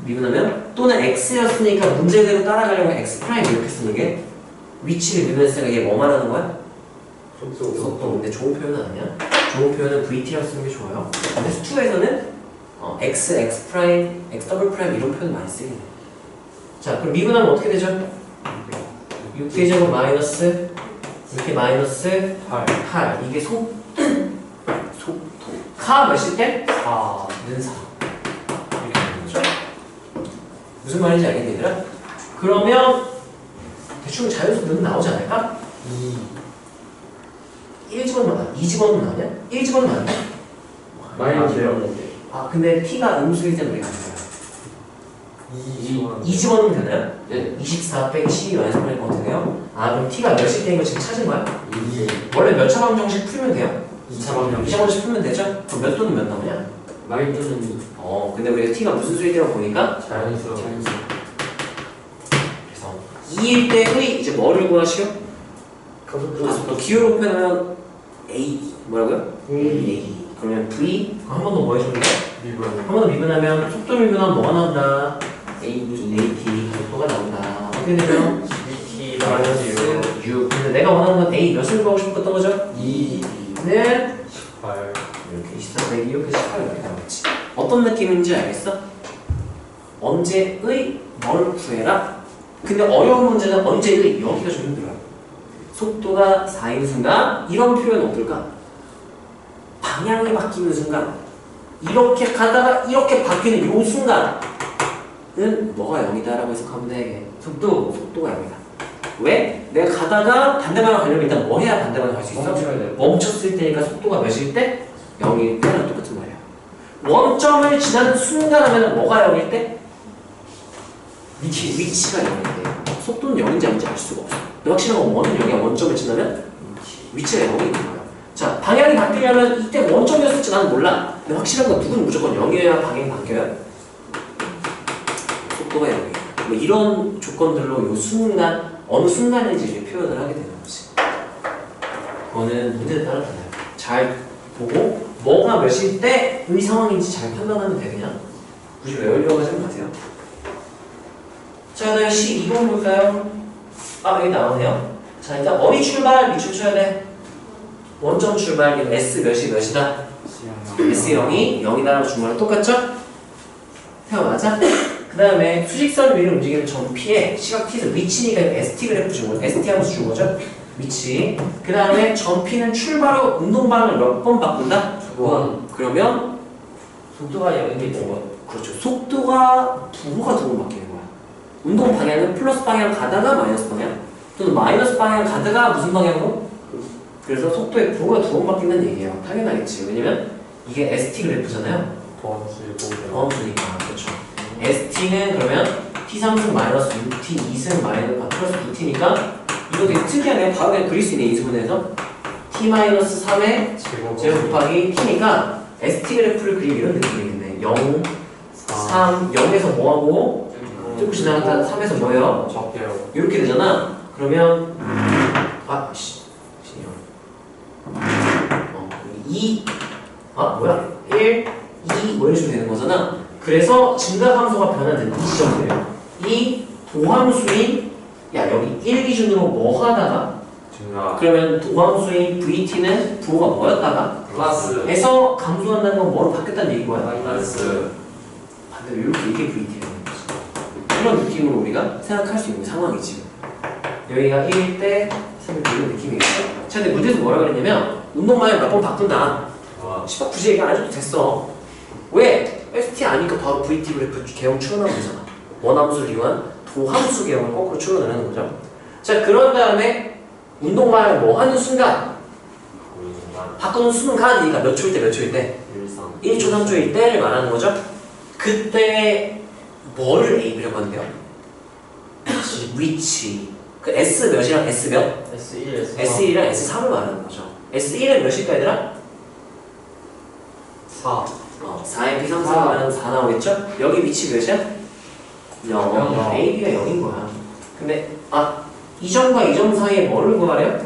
미분하면 또는 X였으니까 문제대로 따라가려면 X 프라임 이렇게 쓰는 게 위치를 미분했으니까 이게 뭐 말하는 거야? 속도. 근데 좋은 표현은 아니야. 좋은 표현은 VT라고 쓰는 게 좋아요. 근데 수투에서는 X 프라임, X 더블 프라임 이런 표현 많이 쓰이네. 자, 그럼 미분하면 어떻게 되죠? 6대제곱 마이너스 이렇게 마이너스 8 이게 속도 가 몇일 때? 4는 4 이렇게 되는 거죠. 무슨 말인지 알겠니 얘들아? 그러면 대충 자연수는 나오지 않을까? 1집어넣으면 2집어넣으면 나오냐? 1집어넣으면 안 돼? 마이너스요. 근데 t가 음수일 때는 우리가 안 돼요. 2집어넣으면 되나요? 네. 24 빼기 12 마이너스 8이 어떻게 돼요? 그럼 t가 몇일 때인 거 지금 찾은 거야? 2. 원래 몇 차 방정식 풀면 돼요? 2차 방정. 2차 방정식 풀면 되죠? 그럼 몇 또는 몇 나오냐? 마이너스는 2. 근데 우리가 t가 무슨 수일 때라고 보니까 자연수. 그래서 2일 때의 이제 뭐를 구하시오? 가속도 기호로 표현하면 A 뭐라고요? A 그러면 V 한 번 더 뭐 해주면 돼? 한 번 더 미분하면 속도 미분하면 뭐가 나온다? AT 가속도가 나온다. 어떻게 되죠? T 마이너스 6 근데 내가 원하는 건 A 몇을 구하고 싶었던 거죠? 2는 18. 이렇게 24 빼기 이렇게 18 이렇게 나왔지. 어떤 느낌인지 알겠어? 언제의 뭘 구해라? 근데 어려운 문제는 언제의 여기가 좀 힘들어요. 속도가 4인 순간 이런 표현 어떨까? 방향이 바뀌는 순간 이렇게 가다가 이렇게 바뀌는 요 순간은 뭐가 0이다라고 해석하면 돼. 속도가 0이다. 왜? 내가 가다가 반대 방향 가려면 일단 뭐 해야 반대 방향 갈 수 있어? 멈춰야 돼. 멈췄을 때니까 속도가 몇일 때? 0일 때랑 똑같은 말이야. 원점을 지나는 순간 하면 뭐가 0일 때? 위치가 0일 때. 속도는 0인지 아닌지 알 수가 없어. 근데 확실한 건 원은 0이야. 원점을 지나면 위치가 0이 있는 거야. 자, 방향이 바뀌려면 이때 원점이었을지 나는 몰라. 근데 확실한 건 누구는 무조건 0이어야 방향이 바뀌어요. 속도가 0이야. 뭐 이런 조건들로 요 순간, 어느 순간인지 이제 표현을 하게 되는 거지. 그거는 문제에 따라 달라요. 잘 보고 뭐가 몇일 때 이 상황인지 잘 판단하면 돼. 그냥 굳이 외우려고 하지 마세요. 자, 그다음에 12번 볼까요? 아, 여기 나오네요. 자, 일단 어디 출발 밑줄 쳐야 돼. 원점 출발 S 몇이다? S0이 0이다라고 준 거랑 똑같죠? 태워 맞아? 그 다음에 수직선 위를 움직이는 점 P에 시각 T에서 위치니까 ST 그래프 준 거죠. ST 하면서 준 거죠. 위치. 그 다음에 점 P는 출발 후 운동 방향을 몇 번 바꾼다? 2번. 그러면 속도가 0이 된 거. 그렇죠. 속도가 부호가 2번 바뀌는 거야. 운동 방향은 플러스 방향 가다가 마이너스 방향 또는 마이너스 방향 가다가 무슨 방향으로? 그래서 속도의 부호가 2번 바뀐다는 얘기예요. 당연하겠지. 왜냐면 이게 ST 그래프잖아요. 더함수니까. 그렇죠. ST는 그러면 T3승 마이너스 6T 2승 마이너스 플러스 2T니까 이거 되게 특이하네. 바로 그냥 그릴 수 있네. 이수분해서 T 마이너스 3의 제곱 곱하기 T니까 ST 그래프를 그리면 이런 느낌이겠네. 0, 3, 0에서 뭐하고 조금 지나갔다 3에서 뭐예요? 적게요. 이렇게 되잖아. 그러면 2 1, 2 뭐 이런 식으로 되는 거잖아. 그래서 증가함수가 변화되는 이 지점이에요. 이 도함수인 여기 1 기준으로 뭐 하다가 그러면 도함수인 VT는 부호가 뭐였다가 플러스 에서 감소한다는 건 뭐로 바뀌었다는 얘기인 거야? 마이너스. 반대로 이렇게 이게 VT라는 거지. 이런 느낌으로 우리가 생각할 수 있는 상황이지. 여기가 1일 때 3일 이런 느낌이겠죠. 자, 근데 문제에서 뭐라 그랬냐면 운동 방향 몇 번 바꾼다. 시각 굳이 얘기 안 해줘도 됐어. 왜? ST 아니까 바로 VT 그래프 개형 추론하면 되잖아. 원함수를 이용한 도함수 개형을 거꾸로 추론을 하는 거죠. 자, 그런 다음에 운동 방향을 뭐 하는 순간 바꾸는 순간 그러니까 몇 초일 때 몇 초일 때 1초 3초일 때를 말하는 거죠. 그때 뭐를 A라고 하는데요? 위치. 그 S 몇이랑 S 몇? S1, S1이랑 S3을 말하는 거죠. S1은 몇일까 얘들아? 4. 4의 비상승하면 4 나오겠죠? 여기 위치 몇이야? 0. A, B가 0인 거야. 근데 이 점과 이 점 사이에 뭐를 구하래요?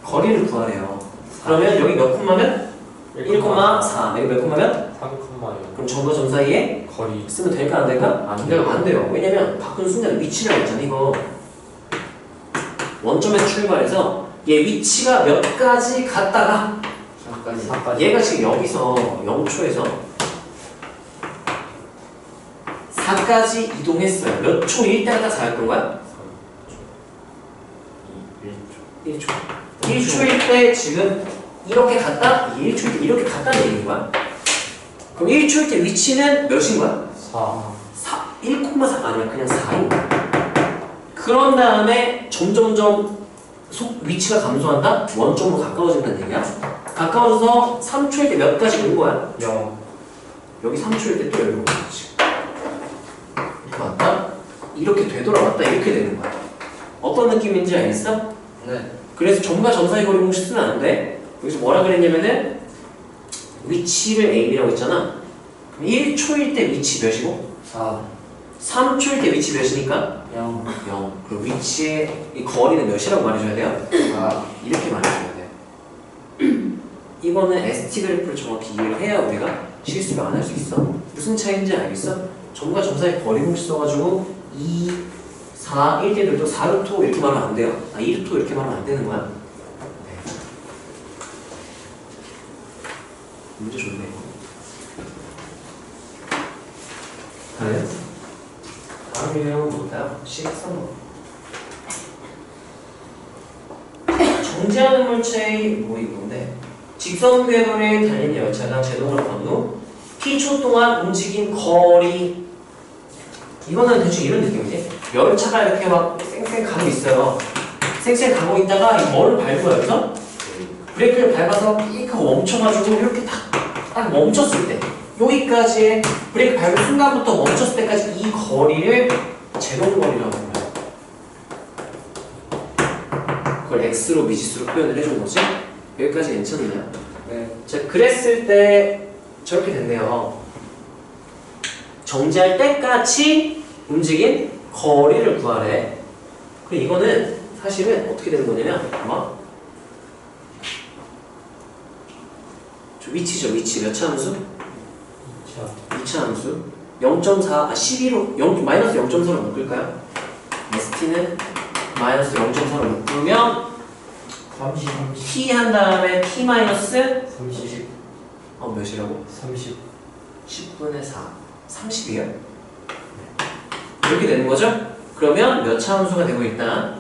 거리를 구하래요. 그러면 여기 몇 콤마면? 1,4. 여기 몇 콤마면? 3,0. 그럼 점과 점 사이에 거리. 쓰면 될까 안 될까? 안 돼요. 안 돼요. 왜냐면 바꾼 순간 위치라고 했잖아. 이거 원점에서 출발해서 얘 위치가 몇 가지 갔다가 얘가 지금 여기서 0초에서 4까지 이동했어요. 몇 초일 때가 4였던 거야? 1초. 1초일 때 지금 이렇게 갔다, 1초일 때 이렇게 갔다는 얘기인 거야. 그럼 1초일 때 위치는 몇인 거야? 1,4 아니면 그냥 4인 거야. 그런 다음에 점점점 위치가 감소한다? 원점으로 가까워진다는 얘기야. 가까워져서 3초일 때 몇 가지 온 거야? 0. 여기 3초일 때 또 여기 온 거지. 이렇게 왔다? 이렇게 되돌아왔다? 이렇게 되는 거야. 어떤 느낌인지 알겠어? 네. 그래서 점과 점 사이 거리 공식 쓰면 안 돼. 여기서 뭐라 그랬냐면은 위치를 AB라고 했잖아. 그럼 1초일 때 위치 몇이고? 4. 3초일 때 위치 몇이니까? 0. 0. 그럼 위치의 이 거리는 몇이라고 말해줘야 돼요? 이렇게 말해줘야 돼. 이거는 ST 그래프를 정확히 이해를 해야 우리가 실수를 안 할 수 있어. 무슨 차이인지 알겠어? 점과 점 사이 거리 공식 써가지고 2, 4, 1 때도 4루토 이렇게 말하면 안 돼요. 2루토 이렇게 말하면 안 되는 거야. 네. 문제 좋네. 다음. 다음 유형은 뭘까요? 13번. 정지하는 물체의 뭐 이건데 직선 궤도에 달린 열차가 제동을 건 후 t초 동안 움직인 거리. 이거는 대충 이런 느낌이지. 열차가 이렇게 막 쌩쌩 가고 있어요. 쌩쌩 가고 있다가 뭐를 밟고 여기서 브레이크를 밟아서 삑 하고 멈춰가지고 이렇게 딱 멈췄을 때 여기까지의 브레이크 밟은 순간부터 멈췄을 때까지 이 거리를 제동거리라고 해요. 그걸 x로 미지수로 표현을 해준 거지. 여기까지 괜찮나요? 네. 자, 그랬을 때 저렇게 됐네요. 정지할 때까지 움직인 거리를 구하래. 그럼 이거는 사실은 어떻게 되는 거냐면 아마 저 위치죠. 위치 몇 차 함수? 2차 함수 0.4, 11로 마이너스 0.4로 묶을까요? ST는 마이너스 0.4로 묶으면 30 T 한 다음에 T 마이너스 30 몇이라고? 30 10분의 4 30이에요? 이렇게 되는 거죠? 그러면 몇 차 함수가 되고 있다?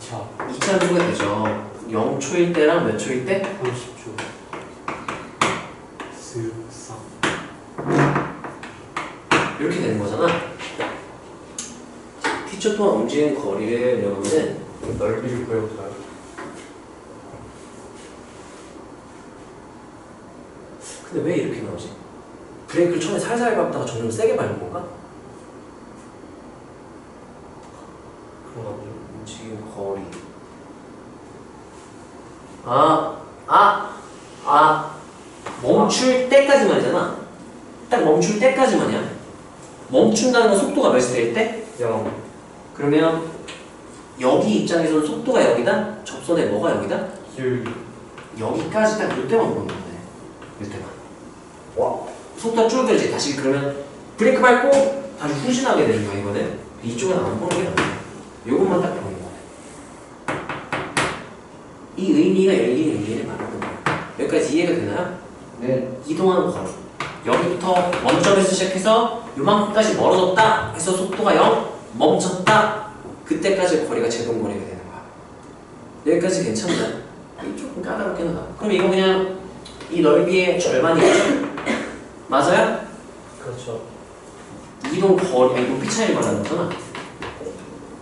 2차 2차 함수가 되죠. 0초일 때랑 몇 초일 때? 30초 쓱싹 이렇게 되는 거잖아. t초 동안 움직이는 거리를 여러분은 넓이를 구해볼까요? 근데 왜 이렇게 나오지? 브레이크를 처음에 살살 밟다가 점점 세게 밟은 건가? 그런가 보죠. 움직이는 거리. 멈출 때까지만이잖아. 딱 멈출 때까지만이야. 멈춘다는 건 속도가 몇이 될 때? 0 그러면 여기 입장에서는 속도가 0이다? 접선에 뭐가 0이다? 1 여기까지 딱 이때만 보는 거네. 이때만. 와, 속도가 줄어들지. 다시 그러면 브레이크 밟고 다시 후진하게 되는 거야. 이거는 이쪽은 안 보는 게 나아요. 이것만 딱 보는 거네. 이 의미가 열린 의미를 말하는 거예요. 여기까지 이해가 되나요? 네. 이동하는 거리. 여기부터 원점에서 시작해서 요만큼까지 멀어졌다 해서 속도가 0 멈췄다. 그때까지 거리가 제동거리가 되는 거야. 여기까지 괜찮나요? 이게 조금 까다롭긴 하다. 그럼 이거 그냥 이 넓이의 절반이겠죠? 맞아요? 그렇죠. 이동 거리, 아니 높이 차이를 말하는 거잖아.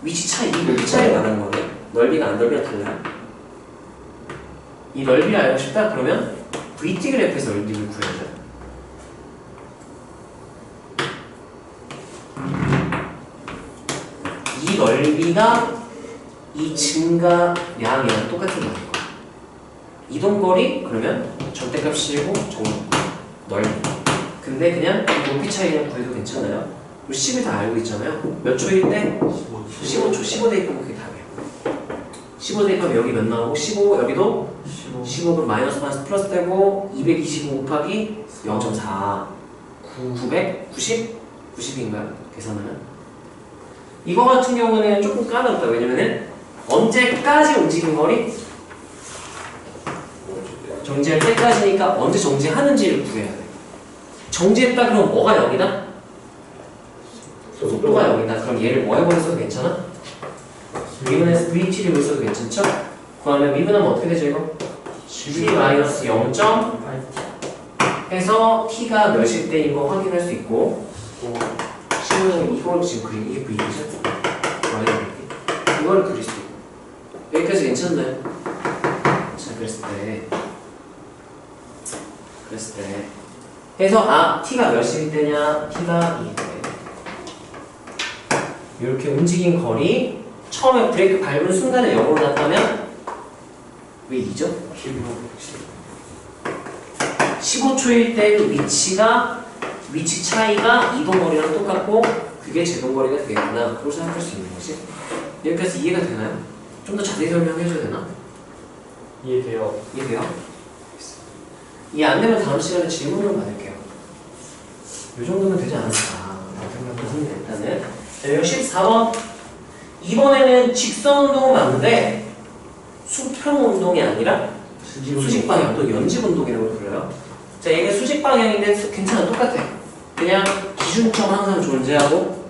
위치 차이, 이 높이 차이를 말하는 거네. 넓이가 안 넓이랑 달라요. 이 넓이를 알고 싶다? 그러면 VT 그래프에서 넓이를 구해야죠. 이 넓이가 이 증가량이랑 똑같은 거예요. 이동거리 그러면 절대값이고 저거 넓이. 근데 그냥 높이 차이랑 구해도 괜찮아요. 우리 10을 다 알고 있잖아요. 몇 초일 때? 15초. 15 대입하면 그게 답이에요. 15 대입하면 여기 몇 나오고 15 여기도 15 그럼 마이너스 플러스 되고 225 곱하기 0.4 990? 90인가요? 계산하면 이거 같은 경우는 조금 까다롭다. 왜냐면은 언제까지 움직인 거리? 정지할 때까지니까 언제 정지하는지를 구해야 돼. 정지했다 그러면 뭐가 0이다? 속도가 0이다. 그럼 얘를 뭐 해버렸어도 괜찮아? 미분해서 VT를 써도 괜찮죠? 그러면 미분하면 어떻게 되죠 이거? T 마이너스 0. 해서 T가 몇일 때인 거 확인할 수 있고 15는 이걸 지금 그린 이게 V죠? 이걸 그릴 수 있고 여기까지 괜찮나요? 자 그랬을 때 해서 T가 몇일 때냐? T가 2일 때 이렇게 움직인 거리 처음에 브레이크 밟은 순간에 0으로 났다면 왜 2죠? 15초일 때 그 위치 차이가 이동거리랑 똑같고 그게 제동거리가 되겠구나. 그걸 생각할 수 있는 거지. 여기까지 이해가 되나요? 좀 더 자세히 설명해줘야 되나? 이해돼요. 이해돼요? 이해 안 되면 다음 시간에 질문을 받을게요. 이 정도면 되지 않을까 생각을 합니다. 일단은 자, 여기 14번 이번에는 직선 운동은 맞는데 수평 운동이 아니라 수직 방향 또 연집 운동이라고 불러요. 자, 이게 수직 방향인데 괜찮아, 똑같아. 그냥 기준점 항상 존재하고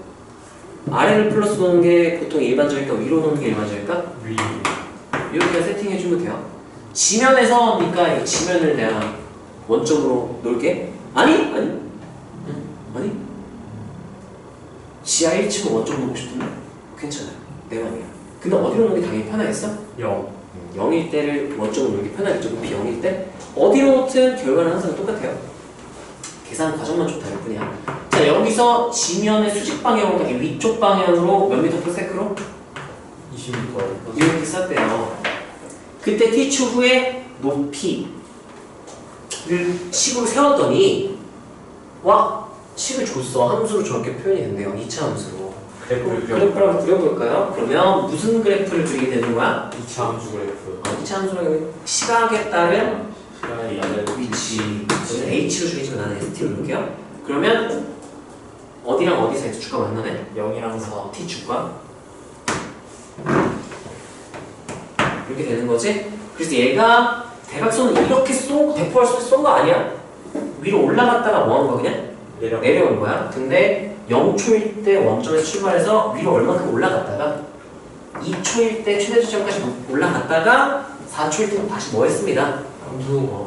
아래를 플러스 놓는 게 보통 일반적일까 위로 놓는 게 일반적일까? 위 이렇게 세팅해주면 돼요. 지면에서 그러니까 이 지면을 내가 원점으로 놓을게? 아니 아니? 지하 1층 원점 보고 싶은데? 괜찮아요. 내 맘이야. 근데 어디로 놓는 게 당연히 편하겠어? 0. 0일 때를 원점으로 놓는 게 편하겠죠. 높이 0일 때? 어디로 놓든 결과는 항상 똑같아요. 계산 과정만 좀 다를 뿐이야. 자, 여기서 지면의 수직 방향으로 딱 위쪽 방향으로 몇 미터 프로세크로? 20m. 이렇게 썼대요. 그때 t 후에 높이를 식으로 세웠더니 와! 식을 줬어. 함수로 저렇게 표현이 된대요. 2차 함수로. 그래프를 한번 그려볼까요? 그러면 무슨 그래프를 그리게 되는 거야? 2차 함수 그래프. 2차 함수는 시각에 따른 시간이 나는 위치. 저는 h로 주겠지만 나는 st로 놓을게요. 그러면 어디랑 어디 사이 축가 만나네? 0이랑 4. t축과 이렇게 되는 거지? 그래서 얘가 대각선을 이렇게 대포할 수 쏜 거 아니야? 위로 올라갔다가 뭐 하는 거야 그냥? 내려온 거야. 근데 0초일 때 원점에서 출발해서 위로 얼마큼 올라갔다가 2초일 때 최대 지점까지 올라갔다가 4초일 때 다시 뭐 했습니다?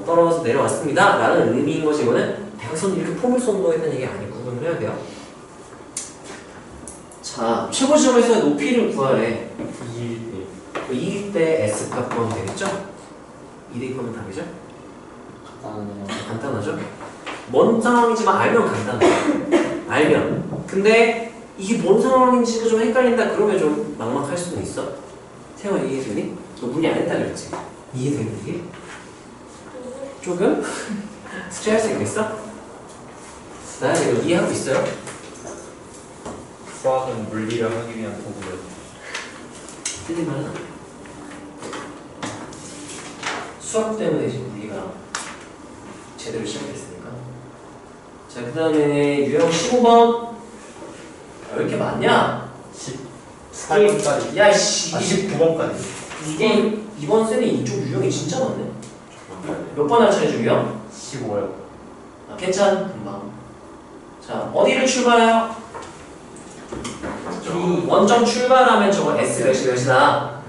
떨어져서 내려왔습니다. 라는 의미인 거지. 이거는 대각선을 이렇게 폼을 쏜 거에 대한 얘기 아니고 구분을 해야 돼요. 자, 최고 지점에서의 높이를 구하래. 2일 때 S 값 구하면 되겠죠? 2대 구하면 답이죠? 간단하죠? 뭔 상황이지만 알면 간단해. 알면. 근데 이게 뭔 상황인지도 좀 헷갈린다 그러면 좀 막막할 수도 있어. 태영아 이해되니? 너 문의 안 했다 그랬지? 이해되니 이게? 조금? 숙제할 수 있겠어? 나 이거 이해하고 있어요? 수학은 물리를 하기 위한 도구를. 틀린 말은 안 돼. 수학 때문에 지금 우리가 제대로 시작했으니까. 자, 그 다음에 유형 15번. 왜 이렇게 많냐? 14번까지. 야, 씨. 19번까지. 이게 이번 쌤이 이쪽 유형이 진짜 많네. 몇 번 할 차례죠, 유형? 15요. 아, 괜찮? 금방. 자, 어디를 출발해요? 원점 출발하면 저거 S 몇이다?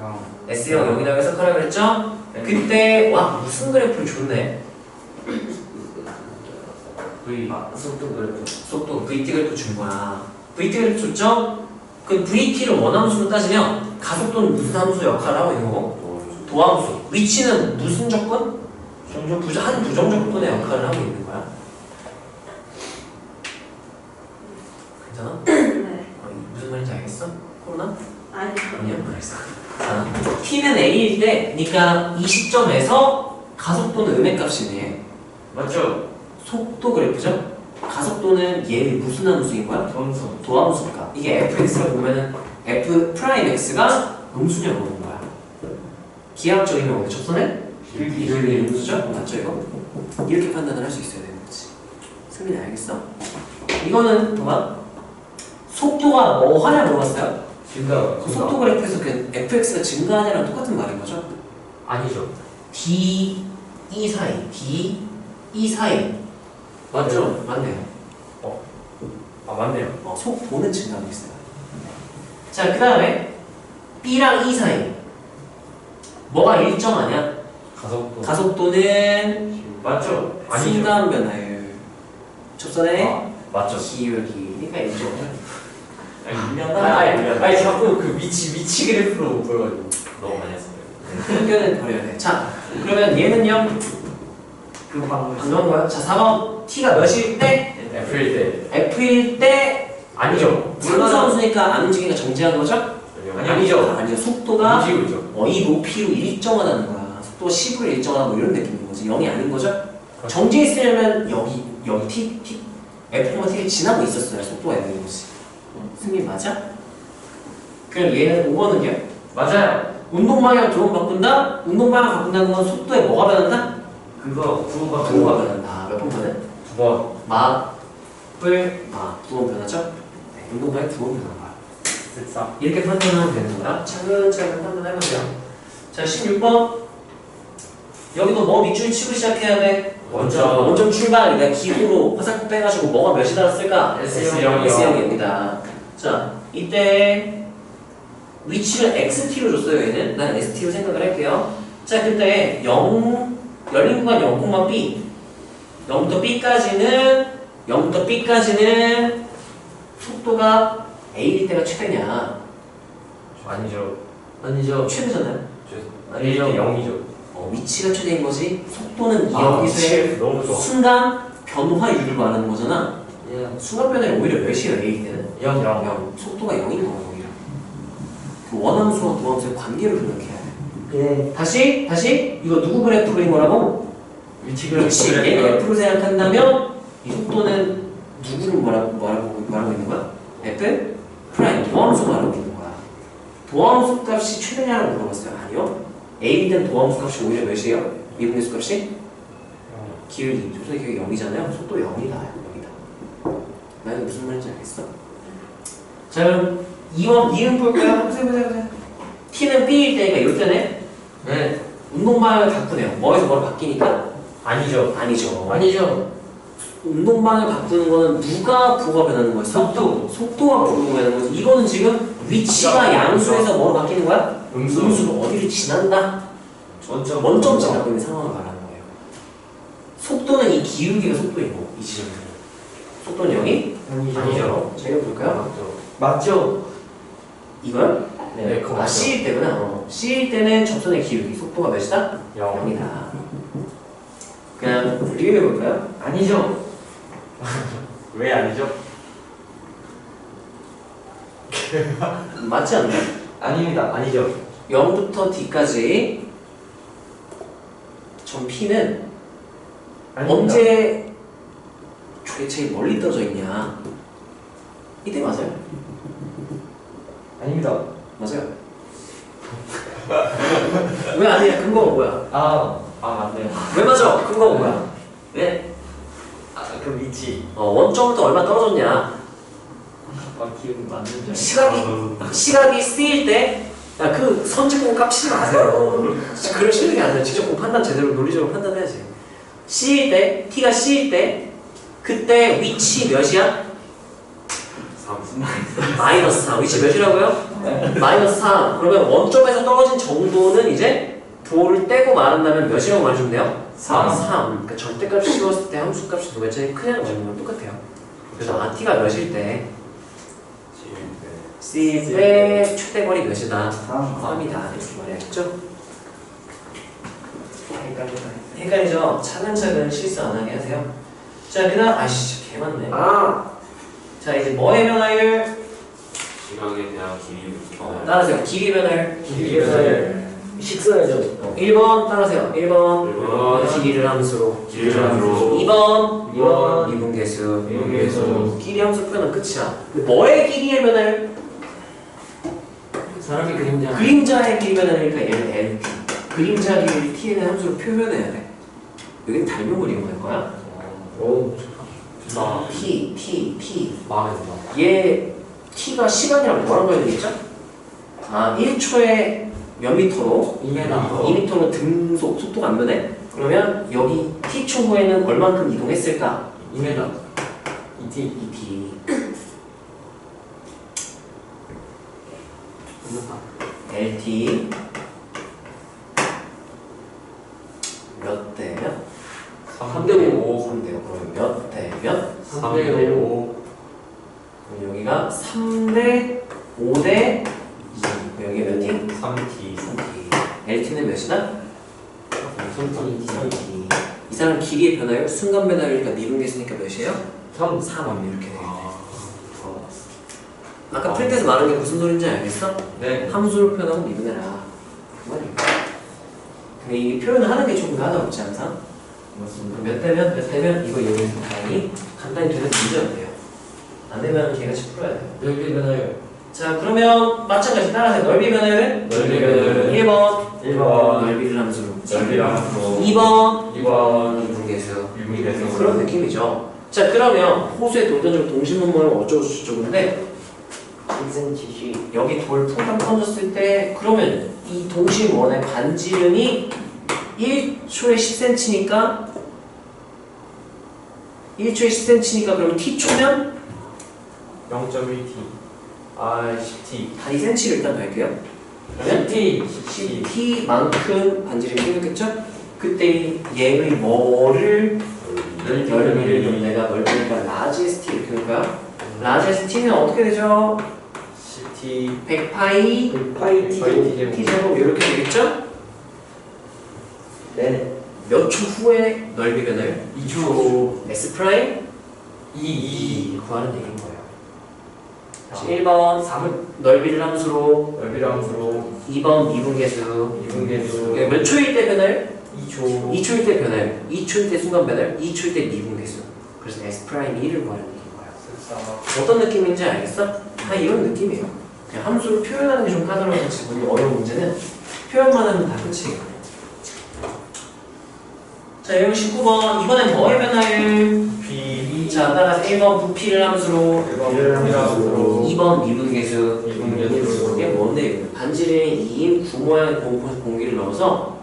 S형 여기다 해석하라 그랬죠? 그때 와 무슨 그래프를 줬네? 속도 그래프. 속도 VT 그래프 준 거야. VT 그래프 줬죠? 그 VT를 원함수로 따지면 가속도는 무슨 함수 역할을 하고 있는 거고? 도함수. 위치는 무슨 조건? 한 부정 조건의 역할을 하고 있는 거야. 괜찮아? 네. 무슨 말인지 알겠어? 코로나? 아니요. 알겠어. 자, t는 a일 때, 그러니까 이 시점에서 가속도는 음의 맞죠? 속도 그래프죠? 가속도는 얘 무슨 함수인 거야? 도함수니까. 이게 fx를 보면은 f'x가 음수냐고 보는 거야. 기하학적이면 어디 접선에? 비율이 음수죠? 맞죠 이거? 이렇게 판단을 할 수 있어야 되는 거지. 승민이 알겠어? 이거는 봐봐. 속도가 뭐 하냐 물어봤어요? 그 속도 그래프에서 그 fx가 증가하냐랑 똑같은 말인 거죠? 아니죠. d, e 사이, d, e 사이 맞죠? 맞네요. 아 맞네요. 속도는 증가하고 있어요. 자, 그 다음에 b랑 e 사이 뭐가 일정하냐? 가속도는 맞죠? 아니죠. 순간 변화율 접선의 맞죠. 기울기니까 일정해요. 아니 자꾸 그 위치 그래프로 보여가지고 너무 많이 했어요. 편견을 버려야 돼. 자, 그러면 얘는요? 그 방금 거야? 자, 4번 t가 몇일 때? F일 때 f일 때 아니죠. 상수함수니까 안 움직이니까 정지한 거죠? 아니죠. 아니죠. 속도가 움직이고 있죠. 이 높이로 일정하다는 거야. 속도가 10으로 일정하다 뭐 이런 느낌인 거지. 0이 아닌 거죠? 정지했으려면 여기 t F가 t를 지나고 있었어요. 속도가 있는 거지. 승민 맞아? 그럼 얘는 5번은요? 맞아요. 운동 방향 드론 바꾼다? 운동 방향 바꾼다는 건 속도에 뭐가 변한다? 그거 구호가 도가 변한다. 몇 번 변해? 9번. 두 번 변하죠? 네, 운동 방향 2번 변한 거야. 14. 이렇게 판단하면 되는 거야. 차근차근 판단해보세요. 자, 16번. 여기도 뭐 밑줄 치고 시작해야 돼? 원점 출발. 내가 기호로 화살표 빼가지고 뭐가 몇이 달았을까? S형이요. S형입니다. 자, 이때 위치를 XT로 줬어요, 얘는. 난 ST로 생각을 할게요. 자, 그때 열린 구간 0,B 0부터 B까지는 0부터 B까지는 속도가 A일 때가 최대냐? 아니죠. 아니죠. 최대잖아요. 아니죠. 0이죠. 위치가 최대인 거지. 속도는 여기서의 너무 좋아. 순간 변화율을 말하는 거잖아. 예. 순간 변화율 오히려 몇이에요? A일 때는? 0. 0. 속도가 0인 거야 오히려. 그 원함수와 도함수의 관계를 생각해야 돼. 예. 다시 이거 누구 그래프 그린 거라고? 위치 위치 F로 생각한다면 이 속도는 누구를 말하고 있는 거야? F 프라임 도함수 말하고 있는 거야. 도함수 값이 최대냐라고 물어봤어요. 아니요. A일 땐 도함수 값이 오히려 몇이에요? 미분계수 값이? 기울기. 조선의 기울기 0이잖아요. 속도 0이다. 0이다. 나 이거 무슨 말인지 알겠어? 자 그럼 이음 볼까요? 한번 해보자. T는 B일 때니까 이럴 때네. 네. 운동방을 바꾸네요. 뭐에서 뭘 바뀌니까? 아니죠. 아니죠. 아니죠. 운동방을 바꾸는 거는 누가 부호가 변하는 거야? 속도가 부호가 변하는 거지. 이거는 지금 위치가 양수에서 뭐로 바뀌는 거야? 음수로 어디를 지난다? 원점 지나고 있는 상황을 말하는 거예요. 속도는 이 기울기가 속도이고 이 지점에서 속도는 0이? 아니죠. 제가 볼까요? 맞죠. 이거요? 네, 그거 맞죠. C일 때구나. C일 때는 접선의 기울기 속도가 몇이다? 0. 0이다. 그냥 리뷰해 볼까요? 아니죠. 왜 아니죠? 맞지 않나요? 아닙니다. 아니죠. 0부터 D까지 전 P는 아닙니다. 언제 제일 멀리 떨어져 있냐? 이때 맞아요. 아닙니다. 맞아요. 왜 아니야? 근거가 뭐야? 맞네요. 왜 맞아? 근거가 뭐야? 네. 그 위치. 원점부터 얼마 떨어졌냐? 기억이 맞는지. 시각이 쓰일 때 그 선제공 깝치지 마세요. 그런 실력이 안 돼요. 직접 공 판단 제대로 논리적으로 판단해야지. C일 때, T가 C일 때 그때 위치 몇이야? 3. 마이너스 4. 위치 몇이라고요? 마이너스 4. 그러면 원점에서 떨어진 정도는 이제 부호를 떼고 말한다면 몇이라고 말해주면 돼요? 3. 3. 그러니까 절대값 씌웠을 때 함수값이 도대체 크냐고 말하는 건 똑같아요. 그래서 T가 몇일 때 C일 때 최대거리 몇이다? 3이다. 이렇게 말해야겠죠? 헷갈리죠? 차근차근 실수 안 하게 하세요. 자, 그 다음, 개 많네. 자, 이제 뭐의 변화율? 시각에 대한 길이 따라하세요. 길이 변화율. 길이 변화율. 식사야죠. 1번 따라하세요. 1번. 1번. 길이를 함수로. 길이를 함수로. 2번. 2번. 미분계수. 미분계수. 길이 함수 표현은 끝이야. 뭐의 길이의 변화율? 사람이 그림자. 그림자의 길이 변화율이니까 얘는 LT. 그림자 길이를 T의 함수로 표현해야 돼. 여기는 닮음을 이용할 거야. 오. T. 마음에 든다. 얘 T가 시간이랑 뭐라고 해야 되겠죠? 1초에 몇 미터로? 2m. 2m로 등속, 속도가 안 변해. 그러면 여기 T초 후에는 얼만큼 이동했을까? 2m. 2t. 2t. LT 몇 대면? 3대 5. 3대요. 그러면 몇 대면? 3대 5. 그럼 여기가 3대 5대 2. 여기 몇 T? 3t. 3T. LT는 몇이다? 3t. 이 사람 길이의 변화율, 순간 변화율이니까 미분계수니까 몇이에요? 3. 3 이렇게 돼요. 아까 풀 때서 말한 게 무슨 소린지 알겠어? 네. 함수를 표현하고 미분해라. 그 말이에요. 근데 이 표현을 하는 게 조금 까다롭지 항상. 맞습니다. 몇 대면 이거 여기서 간단히 되는 문제였대요. 안 되면 개같이 풀어야 돼요. 넓이 변화율. 자 그러면 마찬가지 따라서 넓이 변화율은? 넓이 변화율은 1번 1번. 넓이를 함수로. 넓이랑 함수로. 2번 2번. 미분계수. 미분계수. 그런 느낌이죠. 자 그러면 호수의 돌던적 동심문모는 어쩌고 저쩌고 근데 1cm. 여기 돌 풍덩 던졌을 때 그러면 이 동심원의 반지름이 1초에 10cm니까 그럼 t초면 0.1t. 10t. 단 2cm를 일단 갈게요. 그러면 10t만큼 반지름이 생겼겠죠? 그때 얘의 뭐를 넓이를 내가 넓이니까 라지에스 t 이렇게 놓을까요? 라지에스 t는 어떻게 되죠? T 100파이 파이 t 제곱 이렇게 되겠죠? 네. 몇 초 후에 넓이 변화를 2초 s 프라임 2 구하는 얘기인 거예요. 1번 3은 넓이를 함수로, 넓이를 함수로 2번 미분계수. 2분계수 몇 초일 때 변화를? 2초 2초일 때 변화를, 2초일 때 순간 변화를, 2초일 때 미분계수. 그래서 s 프라임 1을 구하는 얘기인 거예요. 어떤 느낌인지 알겠어? 다 이런 느낌이에요. 그냥 함수를 표현하는 게 좀 까다로워서 지금 어려운 문제는 표현만 하면 다 끝이에요. 자, 여기 19번. 이번엔 뭐의 변화를? B 자, 따라서 1번 부피를 함수로, 2번 미분계수. 미분계수. 이게 뭔데? 반지름의 2인 구모양 공기를 넣어서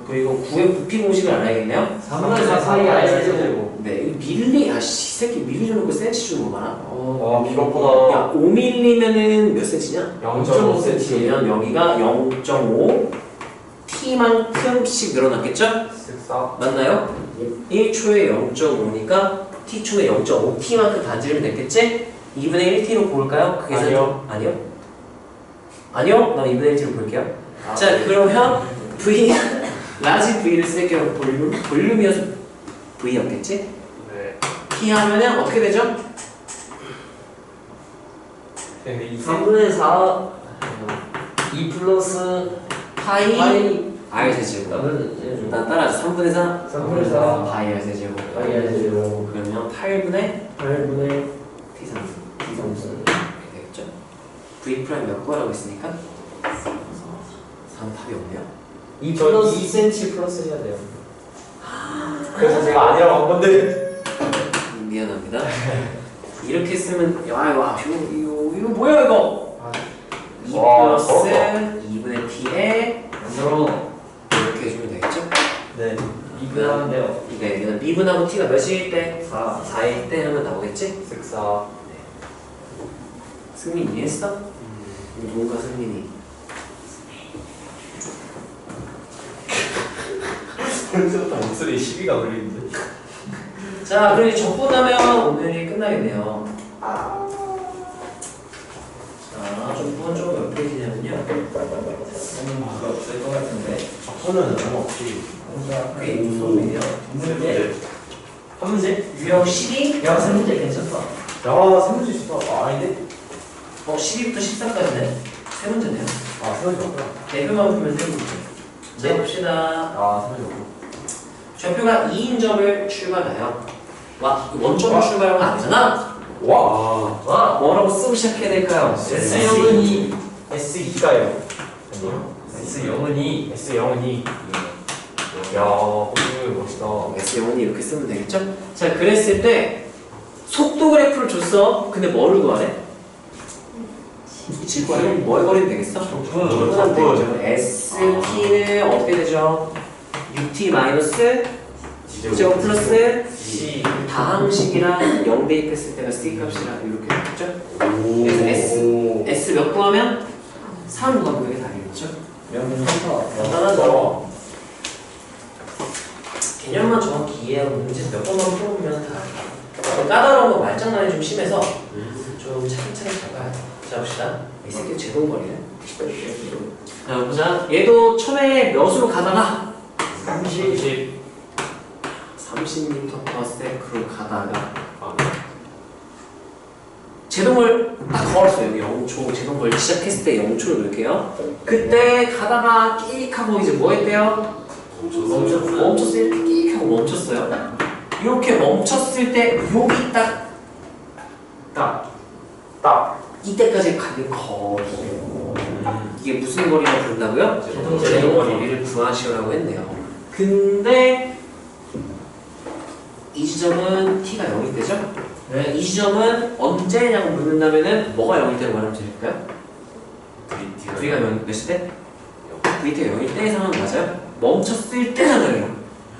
그리고 9의 부피 공식을 알아야겠네요? 3분의 4 사이 알세제곱. 네, 이거 밀리, 이 새끼 밀리 주는 거 센치 주는 거 봐라. 이것보다 야, 5mm면은 몇 센치냐? 0.5cm. 면 여기가 0.5 t만큼씩 늘어났겠죠? 맞나요? 1초에 0.5니까 t초에 0.5t만큼 반지를 냈겠지? 2분의 1t로 볼까요? 그 계산 아니요. 아니요? 아니요? 나 2분의 1t로 볼게요. 자, 그러면 v 라지 v를 쓸게요. 볼륨이어서 v였겠지? 네. t 하면은 어떻게 되죠? 3분의 4 2 플러스 파이 r 세제곱. 일단 따라서 3분의 4 3분의 4 파이 r 세제곱. 파이 알세제곱. 그러면 8분의 8분의 t3 이렇게 되겠죠? v 프라임 몇 구하라고 했으니까 3 답이 없네요. 2 플러스 2cm 플러스 해야 돼요. 그래서 제가 아니라고 한 건데. 미안합니다. 이렇게 쓰면 와 이거 뭐야 이거? 2 플러스 2분의 t에 이렇게 해주면 되겠죠? 네. 2분 하는데요. 이게 미분하고 t가 몇일 때? 4일 때 하면 나오겠지? 쓱사. 승민 이해했어? 뭔가 승민이 목소리 시비가 울리는데. 자, 그럼 이제 적분하면 오늘이 끝나겠네요. 자, 적분 몇 페이지냐면요. 없을 것 같은데. 저는 너무 없지. 꽤 무서운데요. 문제. 한 문제? 유형 12? 야, 3문제 괜찮다. 야, 3문제 좋다. 아닌데? 12부터 14까지네. 세 문제네요. 아, 3문제 없구나. 대표만 풀면 세 문제. 자, 봅시다. 아, 3문제 없고. 좌표가 2인 점을 출발해요. 와, 원점을 출발한 건 아니잖아. 와, 뭐라고 쓰고 시작해야 될까요? S0은 2. S2가요. 아니요? S0은 2. S0은 2. 야, 오늘 멋있다. S0이 이렇게 쓰면 되겠죠? 자, 그랬을 때 속도 그래프를 줬어. 근데 뭐를 구하래? 미칠 거야. 그럼 뭘 버리면 되겠어? 적분하면 되겠죠. ST는 어떻게 되죠? UT 마이너스 제곱 플러스 C. 다항식이랑 0 대입했을 때가 C 값이랑 이렇게 되겠죠? 그래서 S 몇 구하면 3 구하면 그게 답이겠죠? 간단하죠? 개념만 정확히 이해하고 문제 몇 번만 풀어보면 다 까다로운 거 말장난이 좀 심해서 좀 차근차근 잡아야 돼. 자 봅시다. 이 새끼 제동거리네. 자 보자. 얘도 처음에 몇으로 가다가 30m per sec로 가다가 제동을 딱 걸었어요. 여기 0초 제동걸 시작했을 때 0초를 넣을게요. 그때 가다가 끼익하고 이제 뭐 했대요? 멈췄어요. 이렇게 끼익하고 멈췄어요. 이렇게 멈췄을 때 여기 딱 이때까지 가는 거리. 이게 무슨 거리라고 부른다고요? 제동거리를 구하시오라고 했네요. 근데 이 지점은 t가 0일 때죠? 네. 이 지점은 언제냐고 묻는다면은 뭐가 0일 때로 말하면 될까요? v가 몇일 때? v가 0일 때의 상황 맞아요? 멈췄을 때잖아요.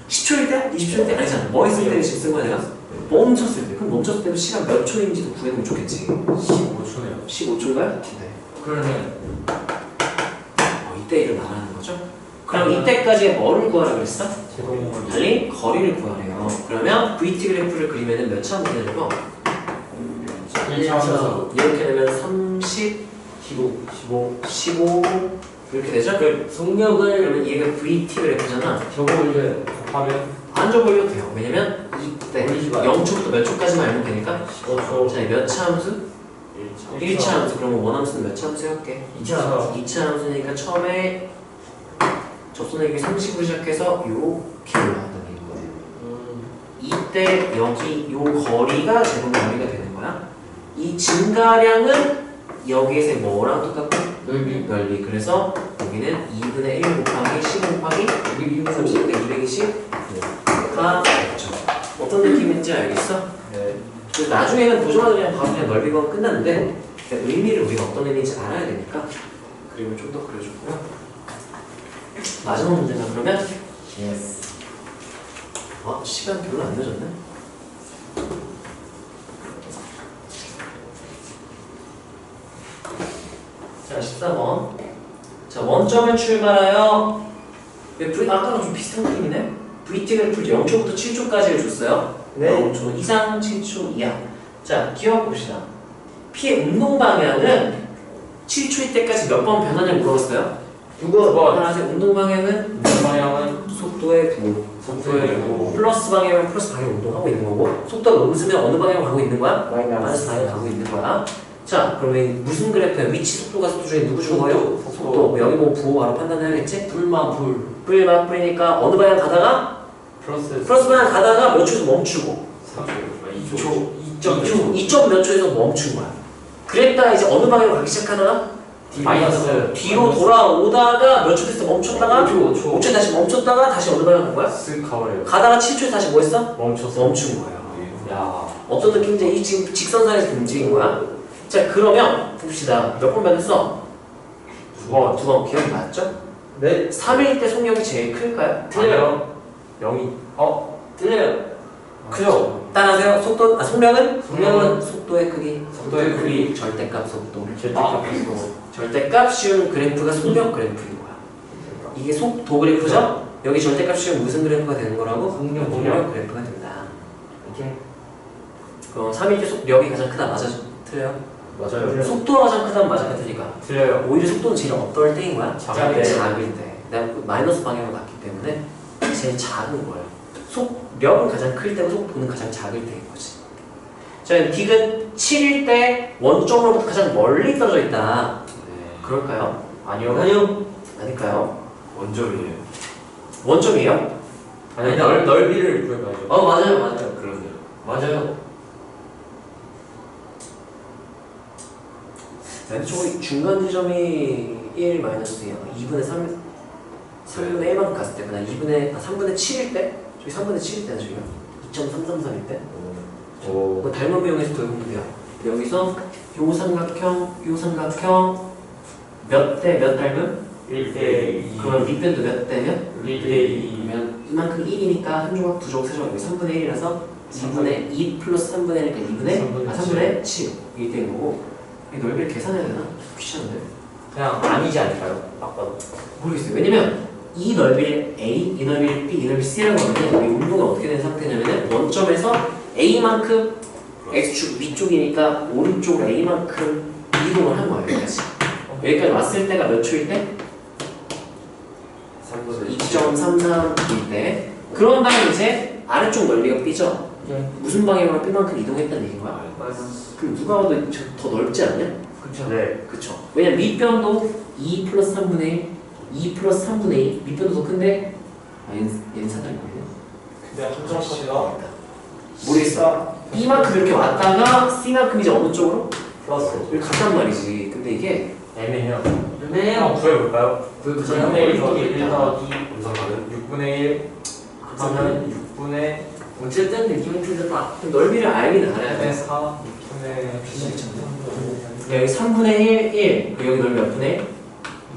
10초일 때? 20초일 때? 아니잖아. 뭐 했을 때를 지금 쓴 거야 내가? 멈췄을 때. 그럼 멈췄을 때도 시간 몇 초인지도 구해보면 좋겠지. 15초네요. 15초인가요? 네. 그러면 이때 일을 말하는 거죠? 그럼 이때까지 뭐를 구하라 그랬어? 제곱 달리 거리를 구하래요. 그러면 VT 그래프를 그리면은 몇 차 문제 되고 1차원에서 이렇게 되면 30, 15 이렇게 되죠? 그 속력을 그러면 얘가 VT 그래프잖아. 저거를 곱하면 안 적어도 돼요. 왜냐면 이때 올리지 마요. 0초부터 몇 초까지만 알면 되니까 15초 자, 몇 차 함수? 1차 함수. 그러면 원 함수는 몇 차 함수 해볼게? 2차 2차 함수니까 처음에 접선액이 30으로 시작해서 이렇게 올라간다는 거예요. 이때 여기 요 거리가 제곱 거리가 되는 거야. 이 증가량은 여기에서 뭐랑 똑같고? 넓이. 그래서 여기는 2분의 1 곱하기 15 곱하기 30분의 220가 되죠. 어떤 느낌인지 알겠어? 네. 그래서 나중에는 보조마다 그냥 바로 그냥 넓이가 끝났는데 의미를 우리가 어떤 의미인지 알아야 되니까 그림을 좀 더 그려줬고요. 마지막 문제가 그러면 예스 시간 별로 안 늦었네. 자, 14번. 자, 원점을 출발하여 아까랑 좀 비슷한 그림이네. VT 그래프를 0초부터 7초까지를 줬어요. 네. 0초 이상, 7초 이하. 자, 기억 봅시다. P의 운동 방향은 7초일 때까지 몇 번 변하냐고 물어봤어요. 9번 하나씩 운동 방향은 방향은 속도의 부. 속도의 부. 플러스 방향은 플러스 방향 운동하고 있는 거고, 속도가 넘으면 어느 방향으로 가고 있는 거야? 마이너스 마이너스 방향으로 가고 있는 거야. 자, 그러면 무슨 그래프야? 위치, 속도가 속도 중에 누구 준 거예요? 속도. 여기 뭐 부호 바로 판단해야겠지? 불만 불 불만 뿌리니까 어느 방향 가다가 플러스 플러스 방향 가다가 몇 초에서 멈추고 2초 2점 몇 초에서 멈춘 거야. 그랬다가 이제 어느 방향으로 가기 시작하다가 마이너스 뒤로 돌아오다가 몇 초 됐어 멈췄다가 5초 5초 다시 멈췄다가 다시 어느 방향 간 거야? 쓱 가버려요 가다가 7초에 다시 뭐 했어? 멈췄어 멈춘 거예요. 야 어떤 느낌인지 이 지금 직선상에서 움직인 거야. 자, 그러면 봅시다. 몇 번 변했어? 2번 두 번 기억이 맞죠? 네 3일 때 속력이 제일 클까요? 틀려요 0이 틀려요. 그죠 따라하세요. 속력은 속도의 크기. 속도의 크기. 절대값 속도. 절대값 절대값 쉬운 그래프가 속력 그래프인 거야. 이게 속도 그래프죠? 여기 절대값 쉬운 무슨 그래프가 되는 거라고? 속력 그래프가 된다. 이렇게 그럼 3일 때 속력이 가장 크다 맞아? 틀려요? 맞아요 속도가 가장 크다면 맞아 틀리까? 틀려요 오히려 속도는 제일 어떨 때인 거야? 작을 때. 작을 때. 내가 마이너스 방향으로 갔기 때문에 제일 작은 거예요. 속력은 가장 클 때고 속도는 가장 작을 때인 거지. 자, 딕은 7일 때 원점으로부터 가장 멀리 떨어져 있다. 그럴까요? 아니요 아닐까요? 원점이에요. 원점이에요? 아니 넓이를 구해봐야죠 맞아요. 그런데요. 맞아요 저기 중간 지점이 1 마이너스예요. 2분의 3분의 1만큼 갔을 때, 그냥 3분의 7일 때? 저기 3분의 7일 때는 저기요. 2.333일 때? 오 그 닮은 비용에서 돌보면 돼요. 여기서 요 삼각형 몇 대 몇 닮은? 1대2 그러면 밑변도 몇 대면? 1대2 그러면 이만큼 1이니까 한 조각, 두 조각, 세 조각, 여기 3분의 1이라서 2분의 2 플러스 3분의 1이니까 2분의 7 이게 된 거고. 이 넓이를 계산해야 되나? 귀찮은데? 그냥 아니지 않을까요? 딱 봐도 모르겠어요. 왜냐면 이 넓이를 A, 이 넓이를 B, 이 넓이를 C라고 하면 우리 운동이 어떻게 된 상태냐면 원점에서 A만큼 X축 위쪽이니까 오른쪽으로 A만큼 이동을 한 거예요. 여기까지. 여기까지 왔을 때가 몇 초일 때? 2.33일 때. 그런 다음에 이제 아래쪽 넓이가 B죠? 무슨 방향으로 B만큼 이동했다는 얘기인 거야? 그럼 누가 봐도 더 넓지 않냐? 그쵸 네 그쵸. 왜냐면 밑변도 2 플러스 3분의 1, 2 플러스 3분의 2. 밑변도 더 큰데 얘는 사다리거든요. 근데 함정씨가 모르겠어. B만큼 이렇게 왔다가 C만큼 이제 어느 쪽으로? 플러스 여기 갔단 말이지. 근데 이게 애매해요 애매해요. 한번 구해볼까요? 6분의 1 더하기 1 더하기 검사하는 6분의 1 하면 6분의 어쨌든 느낌이 틀렸다. 넓이를 알긴 알아야 돼. 4 6분의 여기 3분의 1, 1. 그리고 여기 넓이 몇 분의 1?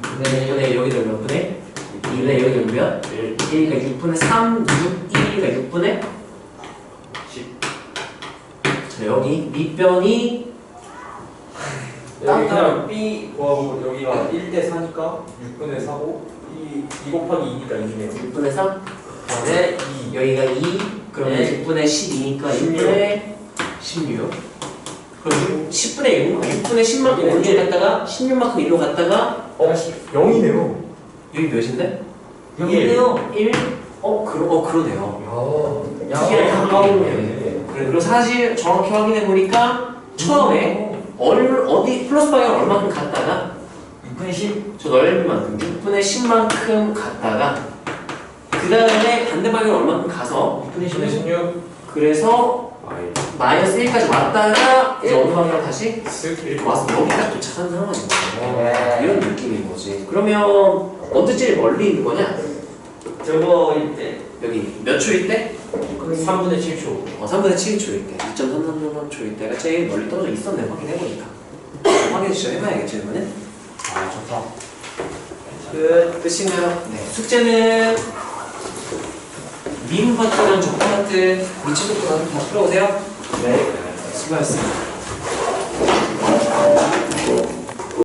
6분의 1, 여기 넓이 몇 분의 1? 2분의 여기 넓이 몇? 1. 그러니까 6분의 3, 6, 1이니까 6분의 10. 자, 여기 밑변이 여기 그냥 B 구하고 여기가 1대 4니까 6분의 4고 2 곱하기 2니까 2네요. 6분의 3? 그다음에 2. 여기가 2, 그러면 네. 6분의 12니까 16. 6분의 16. 그럼 10분의 1, 6분의 10만큼 여기는 오른쪽 1. 갔다가 16만큼 일로 갔다가 0이네요. 여기 몇인데? 0이네요. 1? 그러네요. 야, 크기를 가까우네. 그래, 그리고 사실 정확히 확인해 보니까 처음에 어디 플러스 방향 얼마큼 갔다가 6분의 10. 저 넓이만큼 6분의 10만큼 갔다가 그 다음에 반대 방향 얼마큼 가서 6분의 16. 그래서 아이 마이너스 1까지 왔다가 이제 어느 방향 다시 쓱. 이렇게 와서 여기까지 도착한 상황인 거예요. 네. 이런 느낌인 거지. 그러면 언제 제일 멀리 있는 거냐? 저거일 때 여기 몇 초일 때? 3분의 7초. 3분의 7초일 때, 2.33초일 때가 제일 멀리 떨어져 있었네, 확인해보니까. 확인 진짜 해봐야겠죠, 이번엔? 아, 좋다. 끝인가요? 네. 숙제는 미분 파트랑 적분 파트, 미치부터 다 풀어오세요. 네. 수고하셨습니다.